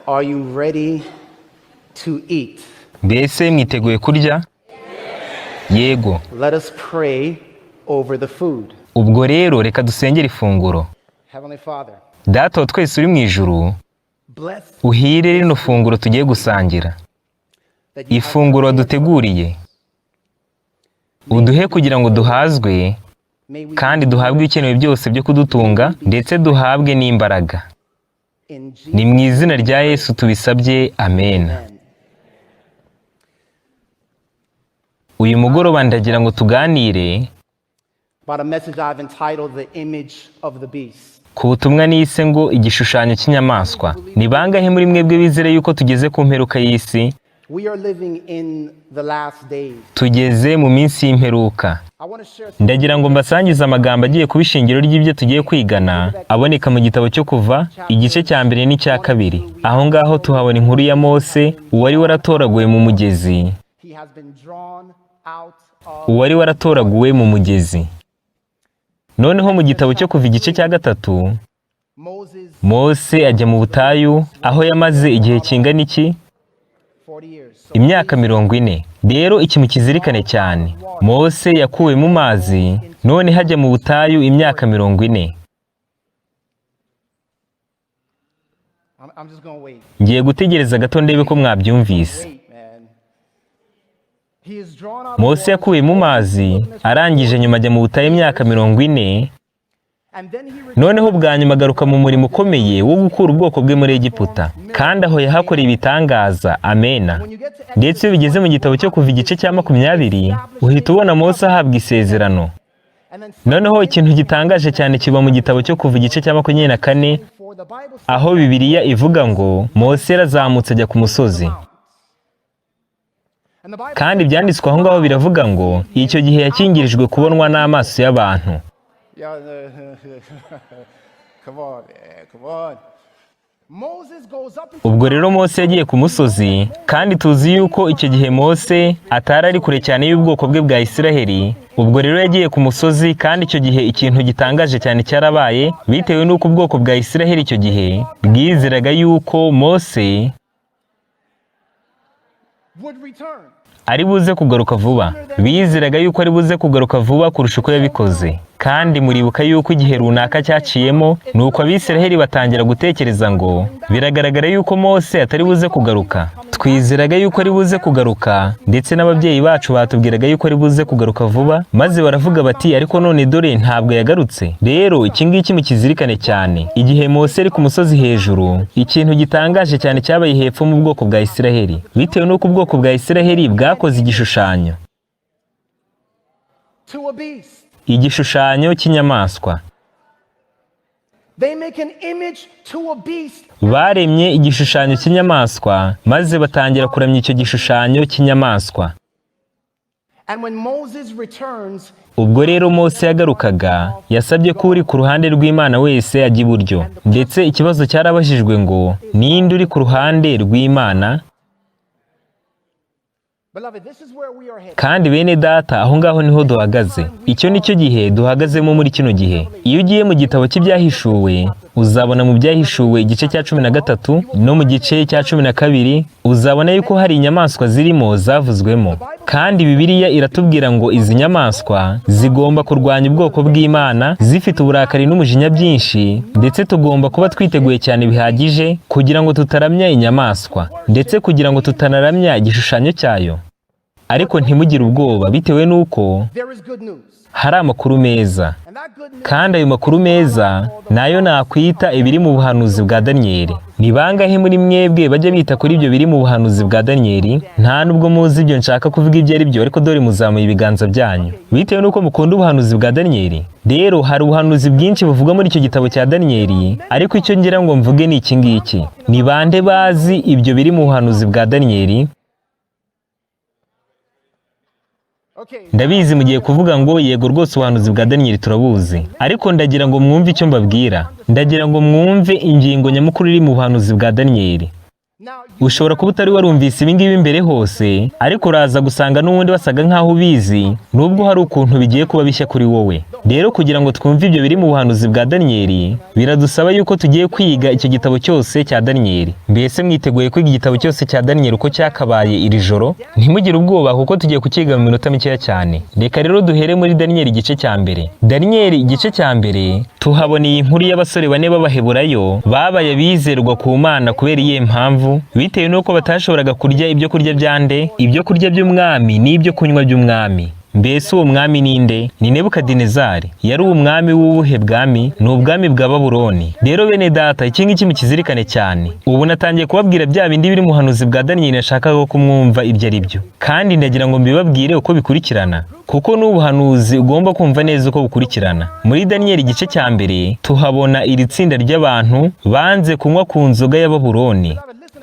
Are you ready to eat? Mbese mwiteguye kurya? Yego. Let us pray over the food. Ubwo rero reka dusengere ifunguro. Heavenly Father, Data wa twese uri mu ijuru, uhire rino funguro tugiye gusangira. Ifunguro waduteguriye uduhe kugira ngo duhazwe kandi duhabwe ibikenewe byose byo kudutunga ndetse duhabwe n'imbaraga. Ni mu izina rya Yesu tubisabye, amen. Uyu mugoroba ndagira ngo tuganire ku butumwa nise ngo igishushanyo cy'inyamaswa. Ni bangahe muri mwebwe bizera yuko tugeze ku mperuka y'isi? Tugeze mu minsi y'imperuka. Ndagira ngo mbasangize amagambo agiye kuba ishingiro ry'ibyo tugiye kwigana, aboneka mu gitabo cyo Kuva igice cya mbere n'icya kabiri. Aho ngaho tuhabona inkuru ya Mose, uwari waratoraguwe mu mugezi. Uwari waratoraguwe mu mugezi. Noneho mu gitabo cyo Kuva igice cya gatatu, Mose ajya mu butayu, aho yamaze igihe kingana iki? Imyaka 40. Rero iki mukizirikane cyane. Mose yakuwe mu mazi, none hajya mu butayu imyaka 40. Ngiye gutegereza gato ndebe ko mwabyumvise. Mose yakuwe mu mazi, arangije nyuma ajya mu butayu imyaka 40. Noneho bwa nyuma agaruka mu murimo ukomeye wo gukura ubwoko bwe muri Egiputa, kandi aho yahakoreye ibitangaza. Amena. Ndetse iyo bigeze mu gitabo cyo Kuva igice cya 20, uhita ubona Mose ahabwa isezerano. Noneho ikintu gitangaje cyane kiba mu gitabo cyo Kuva igice cya 24, aho Bibiliya ivuga ngo Mose yarazamutse ajya ku musozi. Kandi ibyanditswe aho ngaho biravuga ngo icyo gihe yakingirijwe kubonwa n'amaso y'abantu. Ubwo rero Mose yagiye ku musozi, kandi tuzi yuko icyo gihe Mose atari ari kure cyane y'ubwoko bwe bwa Isiraheli. Ubwo rero yagiye ku musozi, kandi icyo gihe ikintu gitangaje cyane cyarabaye, bitewe n'uko ubwoko bwa Isiraheli icyo gihe bwizeraga yuko Mose ari buze kugaruka vuba. Bizeraga yuko ari buze kugaruka vuba kurusha uko yabikoze. Kandi muribuka yuko igihe runaka cyaciyemo, nuko Abisiraheli batangira gutekereza ngo biragaragara yuko Mose atari buze kugaruka. Twizeraga yuko ari buze kugaruka, ndetse n'ababyeyi bacu batubwiraga yuko ari buze kugaruka vuba, maze baravuga bati ariko none dore ntabwo yagarutse. Rero iki ngiki mukizirikane cyane. Igihe Mose ari ku musozi hejuru, ikintu gitangaje cyane cyabaye hepfo mu bwoko bwa Isiraheli, bitewe n'uko ubwoko bwa Isiraheli bwakoze igishushanyo. Igishushanyo cy'inyamaswa. Baremye igishushanyo cy'inyamaswa, maze batangira kuramya icyo gishushanyo cy'inyamaswa. Ubwo rero Mose yagarukaga, yasabye ko uri ku ruhande rw'Imana wese ajya iburyo. Ndetse ikibazo cyarabajijwe ngo ninde uri ku ruhande rw'Imana? Kandi bene data, aho ngaho niho duhagaze. Icyo nicyo gihe duhagazemo muri kino gihe. Iyo ugiye mu gitabo cy'ibyahishuwe, uzabona mu byahishuwe igice cya 13 no mu gice cya 12, uzabona yuko hari inyamaswa zirimo zavuzwemo. Kandi Bibiliya iratubwira ngo izi nyamaswa zigomba kurwanya ubwoko bw'Imana, zifite uburakari n'umujinya byinshi, ndetse tugomba kuba twiteguye cyane bihagije kugira ngo tutaramya inyamaswa, ndetse kugira ngo tutanaramya igishushanyo cyayo. Ariko ntimugire ubwoba, bitewe n'uko hari amakuru meza. Kandi ayo makuru meza nayo nakwita ibiri mu buhanuzi bwa Daniyeli. Ni bangahe muri mwebwe bajya bita kuri ibyo biri mu buhanuzi bwa Daniyeli? Nta nubwo muzi ibyo nshaka kuvuga ibyo ari byo, ariko dore muzamuye ibiganza byanyu, bitewe n'uko mukunda ubuhanuzi bwa Daniyeli. Rero hari ubuhanuzi bwinshi buvuga muri icyo gitabo cya Daniyeli, ariko icyo ngira ngo mvuge ni iki ngiki. Ni bande bazi ibyo biri mu buhanuzi bwa Daniyeli? Ndabizi mugiye kuvuga ngo yego rwose ubuhanuzi bwa Daniyeli turabuzi, ariko ndagira ngo mwumve icyo mbabwira. Ndagira ngo mwumve ingingo nyamukuru iri mu buhanuzi bwa Daniyeli. ushobora kuba utari warumvise ibi ngibi mbere hose, ariko uraza gusanga n'ubundi wasaga nk'aho ubizi, nubwo hari ukuntu bigiye kuba bishya kuri wowe. Rero kugira ngo twumve ibyo biri mu buhanuzi bwa Daniyeli, biradusaba yuko tugiye kwiga icyo gitabo cyose cya Daniyeli. Mbese mwiteguye kwiga igitabo cyose cya Daniyeli uko cyakabaye iri joro? Ntimugire ubwoba kuko tugiye kukiga mu minota mikeya cyane. Reka rero duhere muri Daniyeli igice cya mbere. Daniyeli igice cya mbere tuhabona iyi nkuru y'abasore bane b'Abaheburayo babaye abizerwa ku Mana kubera iyihe mpamvu? Bitewe n'uko batashoboraga kurya ibyo kurya byande, ibyo kurya by'umwami n'ibyo kunywa by'umwami. Mbese uwo mwami ninde? Ni Nebukadinezari. Yari umwami w'ubuhe bwami? Ni ubwami bwa Babuloni. Rero bene data, iki ngiki mukizirikane cyane. Ubu natangiye kubabwira bya bindi biri mu buhanuzi bwa Daniyeli nashakaga ko mwumva ibyo ari byo, kandi ndagira ngo mbibabwire uko bikurikirana, kuko n'ubuhanuzi ugomba kumva neza uko bukurikirana. Muri Daniyeli igice cya mbere tuhabona iri tsinda ry'abantu banze kunywa ku nzoga ya Babuloni.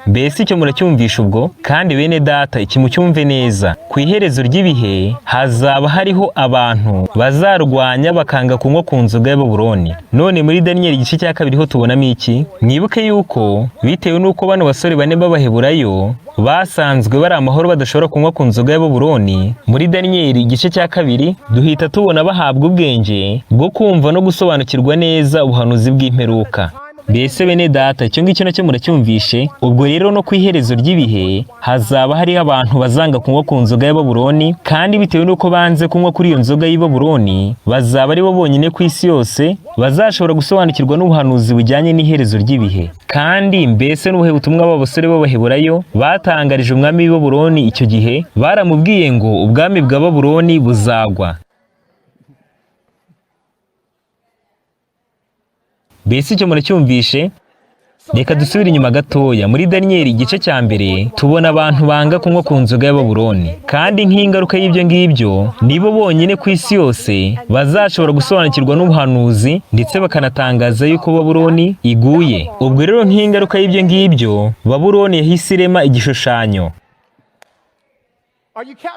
Mbese icyo muracyumvisha ubwo? Kandi bene data, iki mucyumve neza. Ku iherezo ry'ibihe hazaba hariho abantu bazarwanya bakanga kunywa ku nzoga ya Babuloni. None muri Daniyeli igice cya kabiri ho tubonamo iki? Mwibuke yuko bitewe n'uko bano basore bane b'Abaheburayo basanzwe bari amahoro badashobora kunywa ku nzoga ya Babuloni, muri Daniyeli igice cya kabiri duhita tubona bahabwa ubwenge bwo kumva no gusobanukirwa neza ubuhanuzi bw'imperuka. Mbese bene data, icyo ngicyo nacyo muracyumvishe? Ubwo rero no ku iherezo ry'ibihe hazaba hariho abantu bazanga kunywa ku nzoga ya Babuloni, kandi bitewe n'uko banze kunywa kuri iyo nzoga y'i Babuloni, bazaba ari bo bonyine ku isi yose bazashobora gusobanukirwa n'ubuhanuzi bujyanye n'iherezo ry'ibihe. Kandi mbese n'ubuhe butumwa b'abasore b'Abaheburayo batangarije umwami w'i Babuloni icyo gihe? Baramubwiye ngo ubwami bwa Babuloni buzagwa. Mbese icyo muracyumvishe? Reka dusubire inyuma gatoya. Muri Daniyeli igice cya mbere tubona abantu banga kunywa ku nzoga ya Babuloni, kandi nk'ingaruka y'ibyo ngibyo nibo bonyine ku isi yose bazashobora gusobanukirwa n'ubuhanuzi, ndetse bakanatangaza yuko Babuloni iguye. Ubwo rero nk'ingaruka y'ibyo ngibyo Babuloni yahise irema igishushanyo.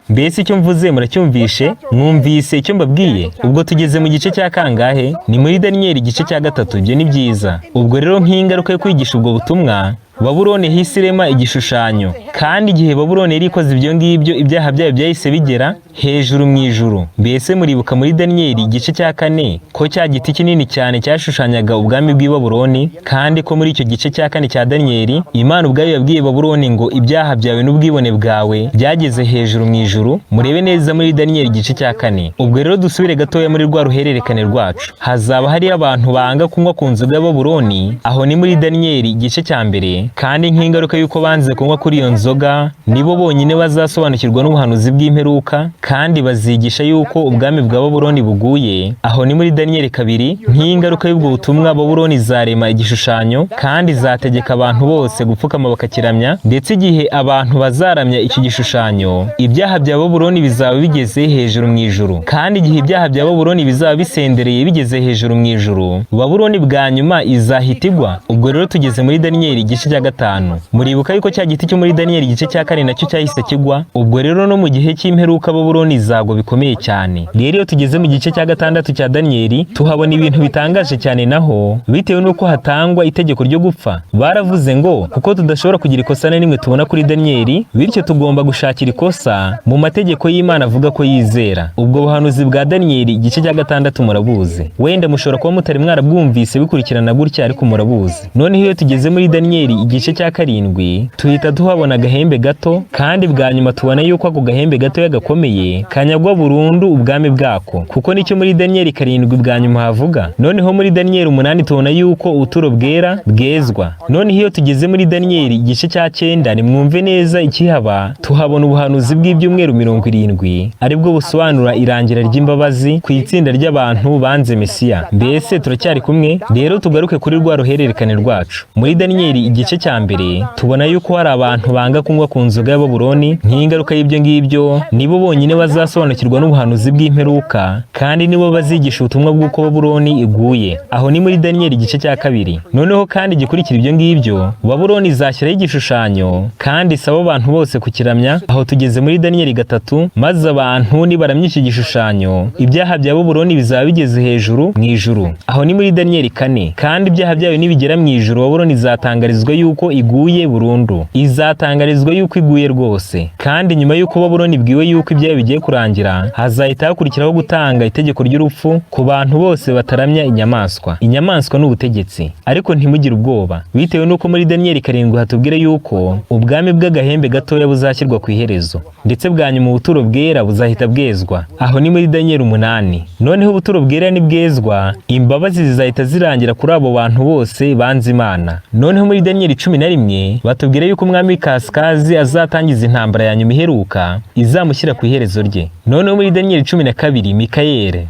Mbese icyo mvuze muracyumvishe? Mwumvise icyo mbabwiye? Ubwo tugeze mu gice cya kangahe? Ni muri Daniyeli igice cya gatatu. Ibyo ni byiza. Ubwo rero nk'ingaruka yo kwigisha ubwo butumwa, Babuloni yahise irema igishushanyo, kandi igihe Babuloni yari ikoze ibyo ngibyo, ibyaha byayo byahise bigera hejuru mu ijuru. Mbese muribuka muri Daniyeli igice cya kane ko cya giti kinini cyane cyashushanyaga ubwami bw'i Babuloni, kandi ko muri icyo gice cya kane cya Daniyeli Imana ubwayo yabwiye Babuloni ngo ibyaha byawe n'ubwibone bwawe byageze hejuru mu ijuru. Murebe neza muri Daniyeli igice cya kane. Ubwo rero dusubire gatoya muri rwa ruhererekane rwacu. Hazaba hari abantu banga kunywa ku nzoga ya Babuloni, aho ni muri Daniyeli igice cya mbere, kandi nk'ingaruka y'uko banze kunywa kuri iyo nzoga nibo bonyine bazasobanukirwa n'ubuhanuzi bw'imperuka, kandi bazigisha yuko ubwami bwa Babuloni buguye. Aho ni muri Daniyeli kabiri. Nk'ingaruka y'ubwo butumwa Babuloni izarema igishushanyo, kandi izategeka abantu bose gupfukama bakakiramya, ndetse igihe abantu bazaramya iki gishushanyo ibyaha bya Babuloni bizaba bigeze hejuru mu ijuru. Kandi igihe ibyaha bya Babuloni bizaba bisendereye bigeze hejuru mu ijuru, Babuloni bwa nyuma izahita igwa. Ubwo rero tugeze muri Daniyeli igice cya gatanu. Muribuka yuko cya giti cyo muri Daniyeli igice cya kane nacyo cyahise kigwa. Ubwo rero no mu gihe cy'imperuka Babuloni izagwa bikomeye cyane. Rero iyo tugeze mu gice cya gatandatu cya Daniyeli tuhabona ibintu bitangaje cyane, naho bitewe n'uko hatangwa itegeko ryo gupfa. Baravuze ngo kuko tudashobora kugira ikosa na rimwe tubona kuri Daniyeli, bityo tugomba gushakira ikosa mu mategeko y'Imana avuga ko yizera. Ubwo buhanuzi bwa Daniyeli igice cya gatandatu murabuzi. Wenda mushobora kuba mutari mwarabwumvise bikurikirana gutya, ariko murabuzi. Noneho iyo tugeze muri Daniyeli igice cya karindwi tuhita tuhabona agahembe gato, kandi bwa nyuma tubona yuko ako gahembe gato yagakomeye kanyagwa burundu ubwami bwako, kuko nicyo muri Daniyeli karindwi bwa nyuma havuga. Noneho muri Daniyeli umunani tubona yuko ubuturo bwera bwezwa. Noneho iyo tugeze muri Daniyeli igice cya cyenda, nimwumve neza ikihaba, tuhabona ubuhanuzi bw'ibyumweru 70 aribwo busobanura irangira ry'imbabazi ku itsinda ry'abantu banze Mesiya. Mbese turacyari kumwe? Rero tugaruke kuri rwa ruhererekane rwacu. Muri Daniyeli igice cya mbere tubona yuko hari abantu banga kunywa ku nzoga ya Babuloni. Nk'ingaruka y'ibyo ngibyo nibo bonyine bazasobanukirwa n'ubuhanuzi bw'imperuka, kandi nibo bazigisha ubutumwa bw'uko Babuloni iguye. Aho ni muri Daniyeli igice cya kabiri. Noneho kandi gikurikira ibyo ngibyo, Babuloni izashyiraho igishushanyo, kandi isaba abantu bose kukiramya. Aho tugeze muri Daniyeli gatatu, maze abantu nibaramya iki gishushanyo ibyaha bya Babuloni bizaba bigeze hejuru mu ijuru. Aho ni muri Daniyeli kane. Kandi ibyaha byayo nibigera mu ijuru, Babuloni izatangarizwa yuko iguye burundu, izatangarizwa yuko iguye rwose. Kandi nyuma yuko Babuloni ibwiwe yuko ibyayo bigiye kurangira, hazahita hakurikiraho gutanga itegeko ry'urupfu ku bantu bose bataramya inyamaswa. Inyamaswa ni ubutegetsi, ariko ntimugire ubwoba, bitewe nuko muri Daniyeli 7 hatubwira yuko ubwami bw'agahembe gatoya buzashyirwa ku iherezo, ndetse bwa nyuma ubuturo bwera buzahita bwezwa. Aho ni muri Daniyeli 8. Noneho ubuturo bwera nibwezwa, imbabazi zizahita zirangira kuri abo bantu bose banze Imana. Noneho muri Daniyeli 11 batubwira yuko umwami Kasikazi azatangiza intambara ya nyuma iheruka izamushyira ku iherezo rye. Noneho muri Daniyeli 12 Mikayeli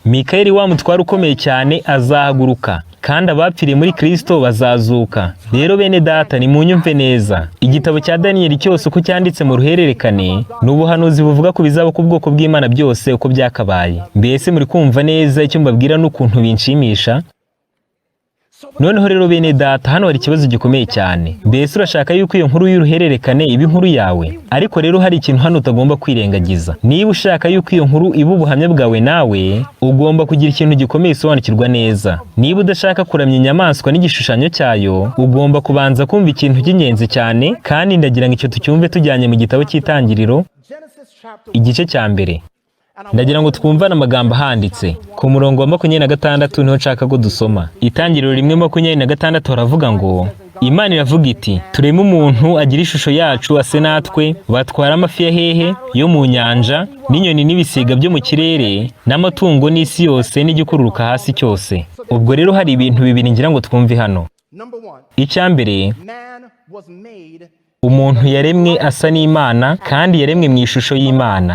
Mikayeli wa mutware ukomeye cyane azahaguruka, kandi abapfiriye muri Kristo bazazuka. Rero bene data, nimunyumve neza, igitabo cya Daniyeli cyose uko cyanditse mu ruhererekane ni ubuhanuzi buvuga ku bizaba ku bwoko bw'Imana byose uko byakabaye. Mbese muri kumva neza icyo mbabwira n'ukuntu binshimisha? Noneho rero bene data, hano hari ikibazo gikomeye cyane. Mbese urashaka yuko iyo nkuru y'uruhererekane iba inkuru yawe? Ariko rero hari ikintu hano utagomba kwirengagiza. Niba ushaka yuko iyo nkuru iba ubuhamya bwawe nawe, ugomba kugira ikintu gikomeye usobanukirwa neza. Niba udashaka kuramya inyamaswa n'igishushanyo cyayo, ugomba kubanza kumva ikintu cy'ingenzi cyane, kandi ndagira ngo icyo tucyumve tujyanye mu gitabo cy'Itangiriro igice cya mbere. Ndagira ngo twumvane amagambo ahanditse ku murongo wa 26 niho nshaka ko dusoma. Itangiriro 1:26 haravuga ngo, Imana iravuga iti, tureme umuntu agira ishusho yacu ase natwe, batwara amafi ya hehe yo mu nyanja n'inyoni n'ibisiga byo mu kirere n'amatungo n'isi yose n'igikururuka hasi cyose. Ubwo rero hari ibintu bibiri ngira ngo twumve hano. Icya mbere, umuntu yaremwe asa n'Imana kandi yaremwe mu ishusho y'Imana.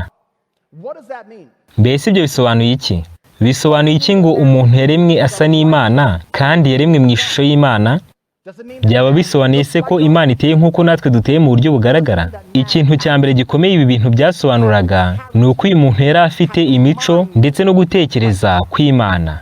Mbese ibyo bisobanuye iki? Bisobanuye iki ngo umuntu yaremwe asa n'Imana kandi yaremwe mu ishusho y'Imana? Byaba bisobanuye se ko Imana iteye nk'uko natwe duteye mu buryo bugaragara? Ikintu cya mbere gikomeye ibi bintu byasobanuraga ni uko uyu muntu yari afite imico ndetse no gutekereza kw'Imana.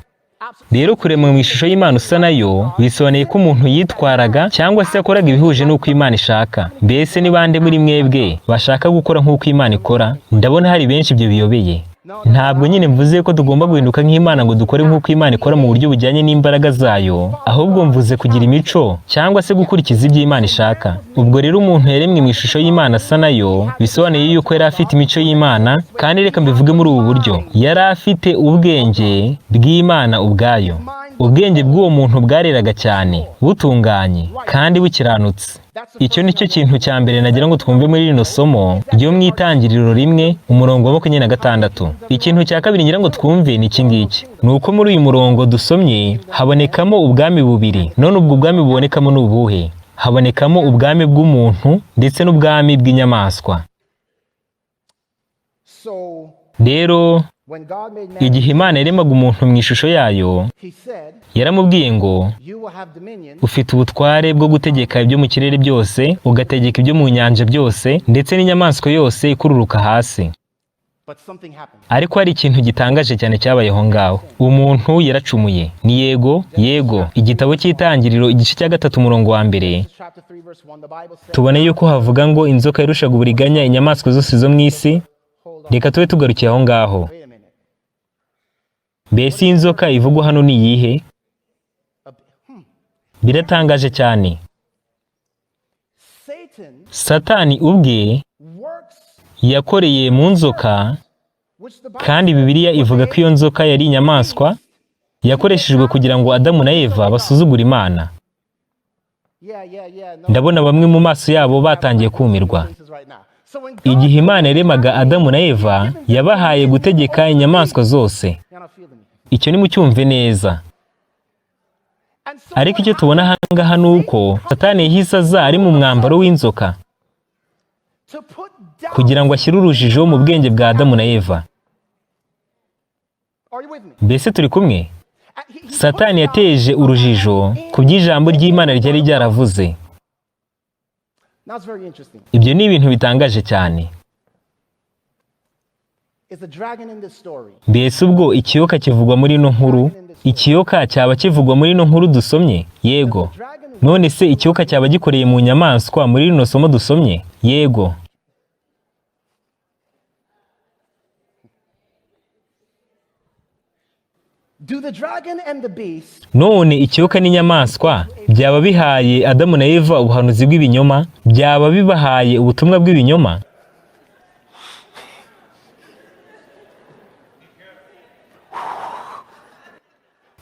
Rero kuremwa mu ishusho y'Imana usa nayo bisobanuye ko umuntu yitwaraga cyangwa se yakoraga ibihuje n'uko Imana ishaka. Mbese ni bande muri mwebwe bashaka gukora nk'uko Imana ikora? Ndabona hari benshi ibyo biyobeye. Ntabwo nyine mvuze ko tugomba guhinduka nk'Imana ngo dukore nk'uko Imana ikora mu buryo bujyanye n'imbaraga zayo, ahubwo mvuze kugira imico cyangwa se gukurikiza ibyo Imana ishaka. Ubwo rero umuntu yaremwe mu ishusho y'Imana asa nayo bisobanuye yuko yari afite imico y'Imana, kandi reka mbivuge muri ubu buryo, yari afite ubwenge bw'Imana ubwayo. Ubwenge bw'uwo muntu bwareraga cyane, butunganye kandi bukiranutse. Icyo ni cyo kintu cya mbere nagira ngo twumve muri rino somo ryo mu Itangiriro 1:26. Ikintu cya kabiri ngira ngo twumve ni iki ngiki, ni uko muri uyu murongo dusomye habonekamo ubwami bubiri. None ubwo ubwami bubonekamo ni ubuhe? Habonekamo ubwami bw'umuntu ndetse n'ubwami bw'inyamaswa. Rero igihe Imana yaremaga umuntu mu ishusho yayo, yaramubwiye ngo, ufite ubutware bwo gutegeka ibyo mu kirere byose, ugategeka ibyo mu nyanja byose, ndetse n'inyamaswa yose ikururuka hasi. Ariko hari ikintu gitangaje cyane cyabayeho ngaho. Umuntu yaracumuye. Ni yego? Yego. Igitabo cy'Itangiriro igice cya 3 umurongo wa 1 tubone yuko havuga ngo inzoka yarushaga uburiganya inyamaswa zose zo mu isi. Reka tube tugarukiye aho ngaho. Mbese inzoka ivugwa hano ni iyihe? Biratangaje cyane. Satani ubwe yakoreye mu nzoka, kandi Bibiliya ivuga ko iyo nzoka yari inyamaswa yakoreshejwe kugira ngo Adamu na Eva basuzugure Imana. Ndabona bamwe mu maso yabo batangiye kumirwa. Igihe Imana yaremaga Adamu na Eva, yabahaye gutegeka inyamaswa zose. Icyo ni mucyumve neza. Ariko icyo tubona ahangaha ni uko Satani yahise aza ari mu mwambaro w'inzoka kugira ngo ashyire urujijo mu bwenge bwa Adamu na Eva. Mbese turi kumwe? Satani yateje urujijo ku by'ijambo ry'Imana ryari ryaravuze. Ibyo ni ibintu bitangaje cyane. Mbese ubwo ikiyoka kivugwa muri ino nkuru? Ikiyoka cyaba kivugwa muri ino nkuru dusomye? Yego. None se ikiyoka cyaba gikoreye mu nyamaswa muri rino somo dusomye? Yego. Do the dragon and the beast none ikiyoka n'inyamaswa byaba bihaye Adamu na Eva ubuhanuzi bw'ibinyoma, byaba bibahaye ubutumwa bw'ibinyoma?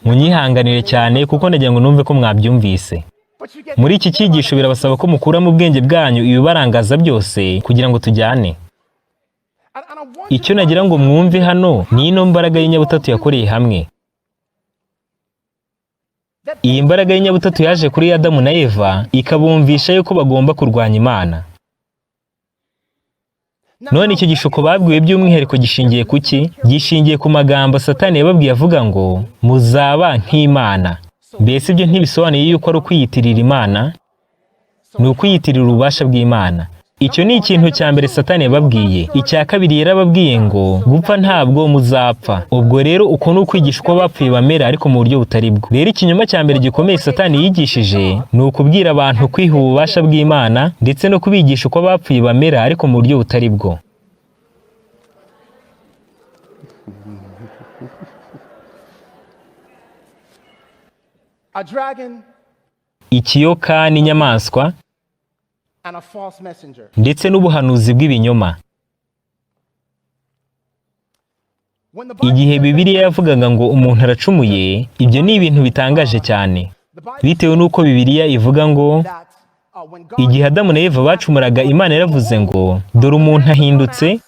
Munyihanganire cyane kuko ndagira ngo numve ko mwabyumvise. Muri iki cyigisho birabasaba ko mukura mu bwenge bwanyu ibibarangaza byose kugira ngo tujyane. Icyo nagira ngo mwumve hano ni ino mbaraga y'inyabutatu yakoreye hamwe. Iyi mbaraga y'inyabutatu yaje kuri Adamu na Eva ikabumvisha yuko bagomba kurwanya Imana. None icyo gishuko babwiwe by'umwihariko gishingiye ku ki? Gishingiye ku magambo Satani yababwiye avuga ngo muzaba nk'Imana. Mbese ibyo ntibisobanuye yuko ari ukwiyitirira Imana? Ni ukwiyitirira ububasha bw'Imana. Icyo ni ikintu cya mbere Satani yababwiye. Icya kabiri yarababwiye ngo gupfa ntabwo muzapfa. Ubwo rero uko ni ukwigisha uko bapfuye bamera ariko mu buryo butari bwo. Rero ikinyoma cya mbere gikomeye Satani yigishije ni ukubwira abantu kwiha ububasha bw'Imana ndetse no kubigisha uko bapfuye bamera ariko mu buryo butari bwo. a dragon Ikiyoka n'inyamaswa and a false messenger. ndetse n'ubuhanuzi bw'ibinyoma. When the Bible Igihe says Bibiliya yavugaga ngo umuntu aracumuye, ibyo ni ibintu bitangaje cyane. the Bible Bitewe n'uko Bibiliya ivuga ngo that when God igihe Adamu na Eva bacumuraga, Imana yaravuze ngo dore umuntu ahindutse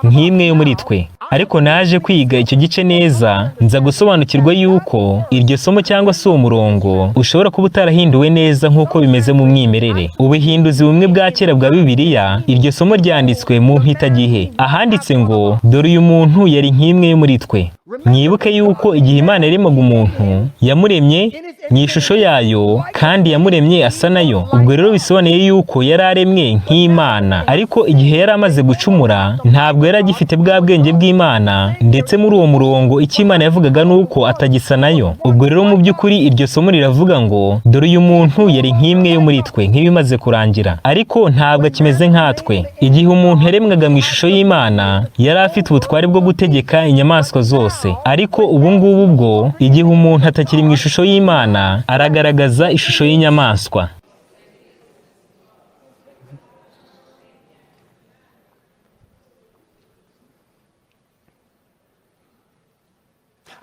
nk'imwe yo muri twe. Ariko naje kwiga icyo gice neza, nza gusobanukirwa yuko iryo somo cyangwa se uwo murongo ushobora kuba utarahinduwe neza nk'uko bimeze mu mwimerere. Ubuhinduzi bumwe bwa kera bwa Bibiliya, iryo somo ryanditswe mu mpitagihe. Ahanditse ngo dore uyu muntu yari nk'imwe yo muri twe. Mwibuke yuko igihe Imana yaremaga umuntu, yamuremye mu ishusho yayo kandi yamuremye asa nayo. Ubwo rero bisobanuye yuko yari aremwe nk'Imana. Ariko igihe yari amaze gucumura, ntabwo yari agifite bwa bwenge bw'Imana, ndetse muri uwo murongo icyo Imana yavugaga nuko atagisa nayo. Ubwo rero mu by'ukuri iryo somo riravuga ngo dore uyu muntu yari nk'imwe yo muri twe, nk'ibimaze kurangira. Ariko ntabwo akimeze nkatwe. Igihe umuntu yaremwaga mu ishusho y'Imana, yari afite ubutware bwo gutegeka inyamaswa zose. Ariko ubu ngubu bwo, igihe umuntu atakiri mu ishusho y'Imana, aragaragaza ishusho y'inyamaswa.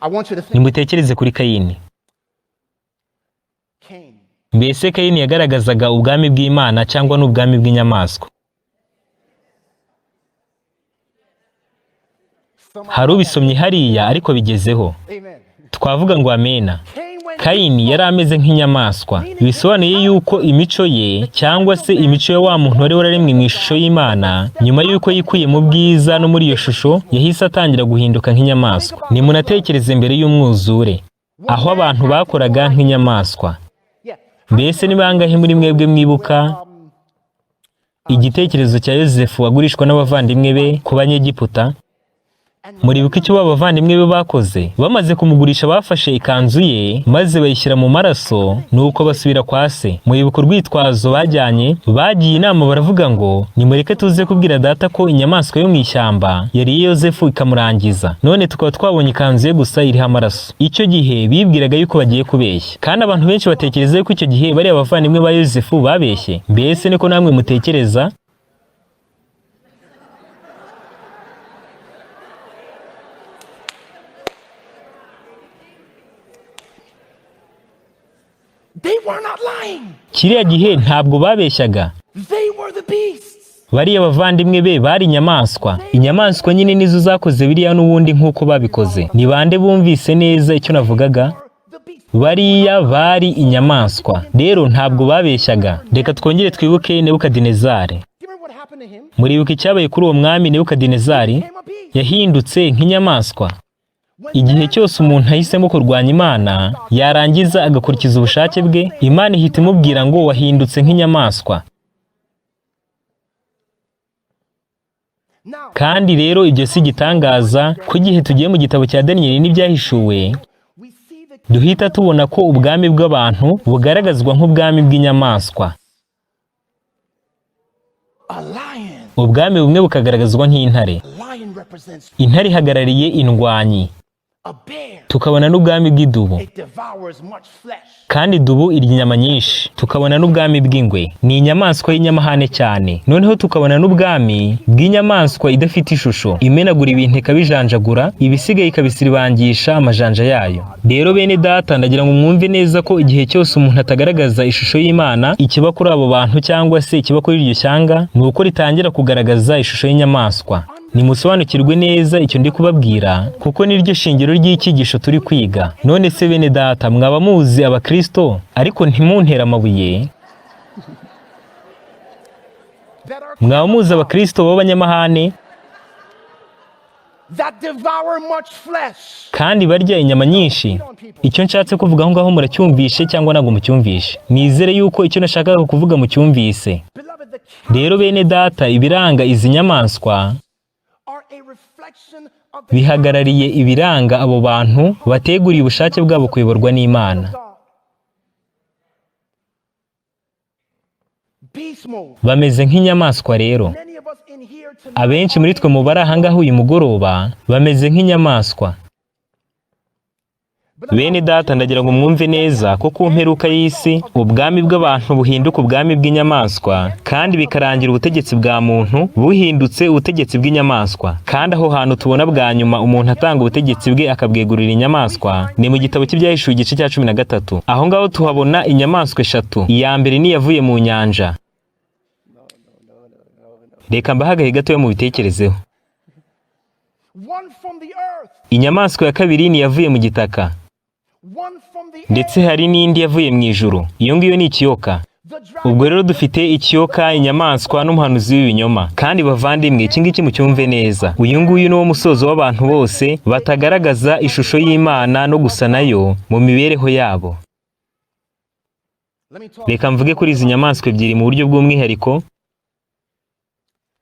I want you to think Nimutekereze kuri Kayini. Cain. Mbese Kayini yagaragazaga ubwami bw'Imana cyangwa n'ubwami bw'inyamaswa? Hari ubisomye hariya ariko bigezeho. Amen. Twavuga ngo amena. Cain went Kayini yari ameze nk'inyamaswa. Bisobanuye yuko imico ye cyangwa se imico ya wa muntu wari wararemwe mu ishusho y'Imana, nyuma yuko yikuye mu bwiza no muri iyo shusho, yahise atangira guhinduka nk'inyamaswa. Nimunatekereze mbere y'umwuzure, aho abantu bakoraga nk'inyamaswa. yeah. Mbese ni bangahe muri mwebwe mwibuka igitekerezo cya Yosefu wagurishwa n'abavandimwe be ku Banyegiputa? Muribuka icyo b'abavandimwe be bakoze? Bamaze kumugurisha bafashe ikanzu ye maze bayishyira mu maraso, nuko basubira kwa se. Muribuka urwitwazo bajyanye? Bagiye inama baravuga ngo nimureke tuze kubwira data ko inyamaswa yo mu ishyamba yariye Yosefu ikamurangiza, none tukaba twabonye ikanzu ye gusa iriho amaraso. Icyo gihe bibwiraga yuko bagiye kubeshya, kandi abantu benshi batekereza yuko icyo gihe bari abavandimwe ba Yosefu babeshye. Mbese niko namwe mutekereza? They were not lying. Kiriya gihe ntabwo babeshyaga. They were the beasts. Bariya bavandimwe be bari inyamaswa. Inyamaswa nyine nizo zakoze biriya n'ubundi nk'uko babikoze. Ni bande bumvise neza icyo navugaga? The beasts. Bariya bari inyamaswa. Rero ntabwo babeshyaga. Reka twongere twibuke Nebukadinezari. You remember what happened to him? Muribuka icyabaye kuri uwo mwami Nebukadinezari? Became a beast. Yahindutse nk'inyamaswa. Igihe cyose umuntu ahisemo kurwanya Imana, yarangiza agakurikiza ubushake bwe, Imana ihita imubwira ngo wahindutse nk'inyamaswa. Now, Kandi rero ibyo si igitangaza ko igihe tugiye mu gitabo cya Daniyeli n'ibyahishuwe, we see the duhita tubona ko ubwami bw'abantu bugaragazwa nk'ubwami bw'inyamaswa. a lion. Ubwami bumwe bukagaragazwa nk'intare. A lion represents Intare ihagarariye indwanyi. a bear. tukabona n'ubwami bw'idubu, It devours much flesh. kandi idubu irya inyama nyinshi. Tukabona n'ubwami bw'ingwe, ni inyamaswa y'inyamahane cyane. Noneho tukabona n'ubwami bw'inyamaswa idafite ishusho, imenagura ibintu ikabijanjagura, ibisigaye ikabisiribangisha amajanja yayo. Rero bene data, ndagira ngo mwumve neza ko igihe cyose umuntu atagaragaza ishusho y'Imana, ikiba kuri abo bantu cyangwa se ikiba kuri iryo shyanga, ni uko ritangira kugaragaza ishusho y'inyamaswa. Nimusobanukirwe neza icyo ndi kubabwira, kuko niryo shingiro ry'icyigisho turi kwiga. None se bene data, mwaba muzi abakristo ariko ntimuntere amabuye? Mwaba muzi abakristo b'abanyamahane That devour much flesh. kandi barya inyama nyinshi? Icyo nshatse kuvuga aho ngaho muracyumvishe cyangwa ntabwo mucyumvishe? Nizere yuko icyo nashakaga kuvuga mucyumvise. Beloved, the Rero bene data, ibiranga izi nyamaswa are a reflection of the bihagarariye ibiranga abo bantu bateguriye ubushake bwabo kuyoborwa n'Imana. God. Beast mode. Bameze nk'inyamaswa rero. Many of us in here tonight Abenshi muri twe mu bari aha ngaha uyu mugoroba bameze nk'inyamaswa. Bene data, ndagira ngo mwumve neza ko ku mperuka y'isi ubwami bw'abantu buhinduka ubwami bw'inyamaswa, kandi bikarangira ubutegetsi bwa muntu buhindutse ubutegetsi bw'inyamaswa. Kandi aho hantu tubona bwa nyuma umuntu atanga ubutegetsi bwe akabwegurira inyamaswa ni mu gitabo cy'ibyahishuwe igice cya 13. Aho ngaho tuhabona inyamaswa eshatu. Iya mbere ni yavuye mu nyanja. Reka mbahagahe gato yo mu bitekerezeho. one from the earth, Inyamaswa ya kabiri ni yavuye mu gitaka, one from the air. ndetse hari n'indi yavuye mu ijuru. Iyo ngiyo ni ikiyoka. The dragon. Ubwo rero dufite ikiyoka, inyamaswa n'umuhanuzi w'ibinyoma. Kandi bavandimwe, iki ngiki mucyumve neza. Uyu nguyu ni wo musozo w'abantu bose batagaragaza ishusho y'Imana no gusa nayo mu mibereho yabo. Let me talk. Reka mvuge kuri izi nyamaswa ebyiri mu buryo bw'umwihariko,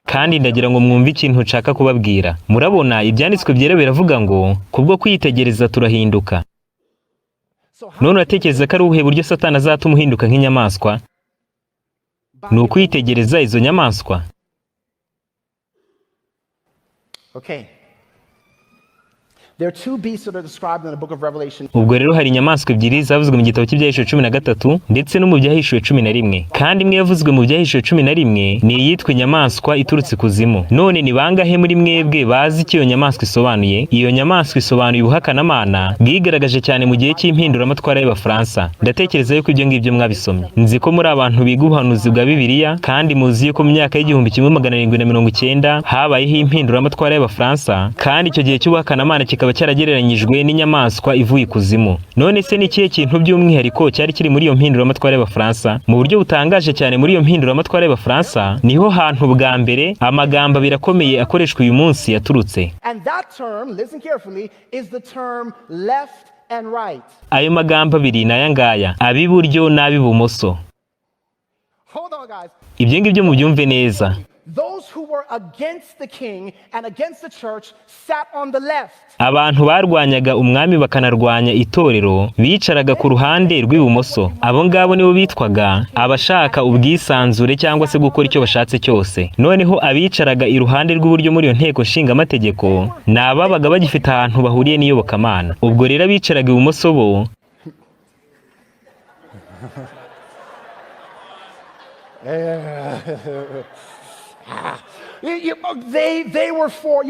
kandi ndagira ngo mwumve ikintu nshaka kubabwira. Murabona, ibyanditswe byera biravuga ngo kubwo kwitegereza turahinduka. So how None uratekereza ko ari ubuhe buryo Satani azatuma uhinduka nk'inyamaswa? Ni ukwitegereza izo nyamaswa. Okay. There are two beasts that are described in the book of Revelation. Ubwo rero hari inyamaswa ebyiri zavuzwe mu gitabo cy'ibyahishuwe 13 ndetse no mu byahishuwe 11. Kandi imwe yavuzwe mu byahishuwe 11 ni iyitwa inyamaswa iturutse kuzimu. None ni bangahe muri mwebwe bazi icyo iyo nyamaswa isobanuye? Iyo nyamaswa isobanuye ubuhakanamana bwigaragaje cyane mu gihe cy'impinduramatwara y'Abafaransa. Ndatekereza yuko ibyo ngibyo mwabisomye. Nzi ko muri abantu biga ubuhanuzi bwa Bibiliya, kandi muzi yuko mu myaka y'1790 habayeho impinduramatwara y'Abafaransa, kandi icyo gihe cy'ubuhakanamana kikaba cyaragereranyijwe n'inyamaswa ivuye ikuzimu. None se ni ikihe kintu by'umwihariko cyari kiri muri iyo mpinduramatwara y'Abafaransa? Mu buryo butangaje cyane muri iyo mpinduramatwara y'Abafaransa niho hantu bwa mbere amagambo birakomeye akoreshwa uyu munsi yaturutse. And that term, listen carefully, is the term left and right. Ayo magambo abiri ni aya ngaya, ab'iburyo n'ab'ibumoso. Hold on, guys. Ibyo ngibyo mubyumve neza. Those who were against the king and against the church sat on the left. Abantu barwanyaga umwami bakanarwanya itorero bicaraga ku ruhande rw'ibumoso. Abo ngabo nibo bitwaga abashaka ubwisanzure cyangwa se gukora icyo bashatse cyose. Noneho abicaraga iruhande rw'iburyo muri iyo nteko nshingaamategeko ni ababaga bagifite ahantu bahuriye n'iyobokamana. Ubwo rero abicaraga ibumoso bo They were for,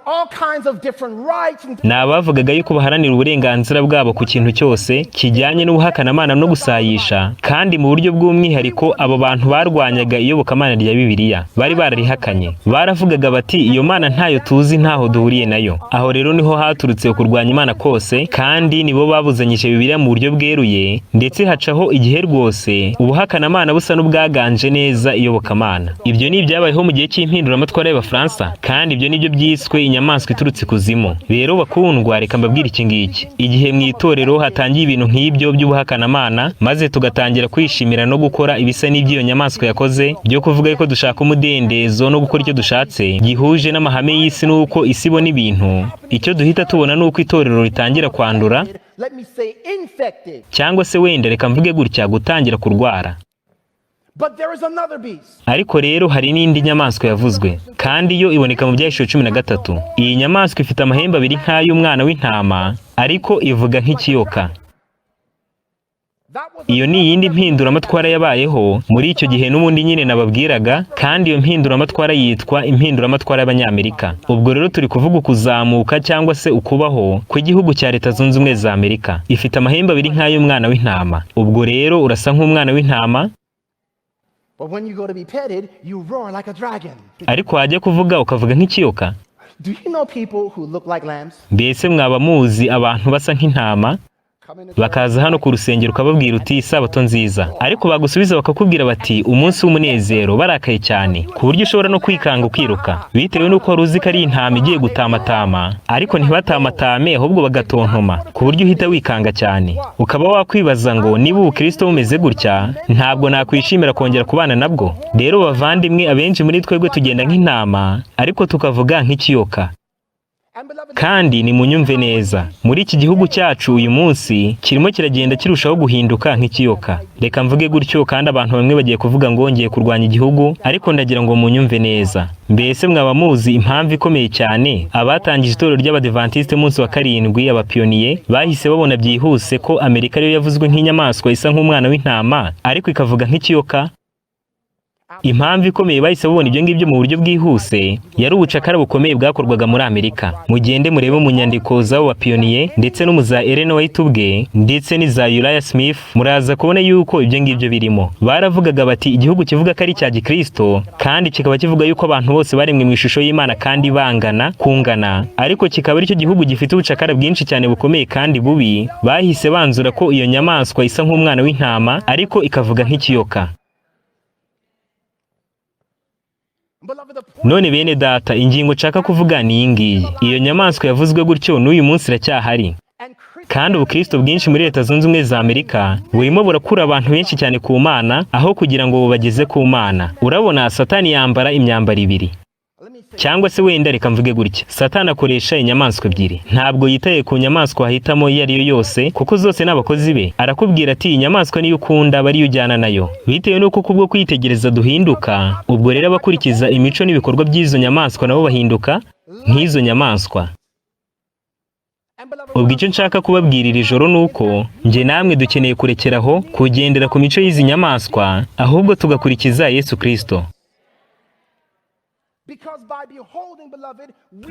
all kinds of different rights. ni abavugaga yuko baharanira uburenganzira bwabo ku kintu cyose kijyanye n'ubuhakanamana no gusayisha, kandi mu buryo bw'umwihariko abo bantu barwanyaga iyobokamana rya Bibiliya bari bararihakanye. Baravugaga bati iyo mana ntayo tuzi, ntaho duhuriye nayo. Aho rero niho haturutse kurwanya Imana kose, kandi nibo babuzanyije Bibiliya mu buryo bweruye, ndetse hacaho igihe rwose ubuhakanamana busa n'ubwaganje neza iyobokamana. Ibyo ni ibyabayeho mu gihe cy'impinduramatwara y'Abafaransa, kandi ibyo nibyo byiswe inyamaswa iturutse kuzimu. Rero bakundwa, reka mbabwire iki ngiki. Igihe mu itorero hatangiye ibintu nk'ibyo by'ubuhakanamana, maze tugatangira kwishimira no gukora ibisa n'iby'iyo nyamaswa yakoze, byo kuvuga yuko dushaka umudendezo no gukora icyo dushatse gihuje n'amahame y'isi n'uko isi ibona ibintu, icyo duhita tubona n'uko itorero ritangira kwandura, Let me say infected. cyangwa se wenda reka mvuge gutya, gutangira kurwara. But there is another beast. Ariko rero hari n'indi nyamaswa yavuzwe, kandi yo iboneka mu byahishuwe 13. Iyi nyamaswa ifite amahembe abiri nk'ay'umwana w'intama, ariko ivuga nk'ikiyoka. Iyo ni iyindi mpinduramatwara yabayeho muri icyo gihe n'ubundi nyine nababwiraga, kandi iyo mpinduramatwara yitwa impinduramatwara y'Abanyamerika. Ubwo rero turi kuvuga ukuzamuka cyangwa se ukubaho kw'igihugu cya Leta Zunze Ubumwe za Amerika. Ifite amahembe abiri nk'ay'umwana w'intama. Ubwo rero urasa nk'umwana w'intama, ariko wajya kuvuga ukavuga nk'ikiyoka. Mbese mwaba muzi abantu basa nk'intama bakaza hano ku rusengero ukababwira uti isabato nziza, ariko bagusubiza bakakubwira bati umunsi w'umunezero, barakaye cyane ku buryo ushobora no kwikanga ukiruka, bitewe n'uko wari uzi ko ari intama igiye gutamatama, ariko ntibatamatame ahubwo bagatontoma ku buryo uhita wikanga cyane. Ukaba wakwibaza ngo niba ubukristo bumeze gutya, ntabwo nakwishimira kongera kubana nabwo. Rero bavandimwe, abenshi muri twebwe tugenda nk'intama ariko tukavuga nk'ikiyoka. Kandi nimunyumve neza, muri iki gihugu cyacu uyu munsi kirimo kiragenda kirushaho guhinduka nk'ikiyoka. Reka mvuge gutyo, kandi abantu bamwe bagiye kuvuga ngo ngiye kurwanya igihugu, ariko ndagira ngo munyumve neza. Mbese mwaba muzi impamvu ikomeye cyane abatangije itorero ry'Abadiventiste munsi wa karindwi, abapiyoniye, bahise babona byihuse ko Amerika ariyo yavuzwe nk'inyamaswa isa nk'umwana w'intama ariko ikavuga nk'ikiyoka? Impamvu ikomeye bahise babona ibyo ngibyo mu buryo bwihuse yari ubucakara bukomeye bwakorwaga muri Amerika. Mugende murebe mu nyandiko z'abo bapiyoniye ndetse no mu za Ellen White ubwe ndetse n'iza Uriah Smith, muraza kubona yuko ibyo ngibyo birimo. Baravugaga bati igihugu kivuga ko ari cya Gikristo kandi kikaba kivuga yuko abantu bose baremwe mu ishusho y'Imana kandi bangana kungana, ariko kikaba ari cyo gihugu gifite ubucakara bwinshi cyane bukomeye kandi bubi. Bahise banzura ko iyo nyamaswa isa nk'umwana w'intama ariko ikavuga nk'ikiyoka. None bene data, ingingo nshaka kuvuga ni iyi ngiyi. Iyo nyamaswa yavuzwe gutyo n'uyu munsi iracyahari, kandi ubukristo bwinshi muri Leta Zunze Ubumwe za Amerika burimo burakura abantu benshi cyane ku Mana aho kugira ngo bubageze ku Mana. Urabona, Satani yambara imyambaro ibiri, cyangwa se wenda reka mvuge gutya, Satani akoresha inyamaswa ebyiri. Ntabwo yitaye ku nyamaswa ahitamo iyo ari yo yose, kuko zose n'abakozi be. Arakubwira ati inyamaswa niyo ukunda aba ariyo ujyana nayo, bitewe n'uko kubwo kwitegereza duhinduka. Ubwo rero abakurikiza imico n'ibikorwa by'izo nyamaswa nabo bahinduka nk'izo nyamaswa. Ubwo icyo nshaka kubabwira iri joro ni uko njye namwe dukeneye kurekeraho kugendera ku mico y'izi nyamaswa, ahubwo tugakurikiza Yesu Kristo.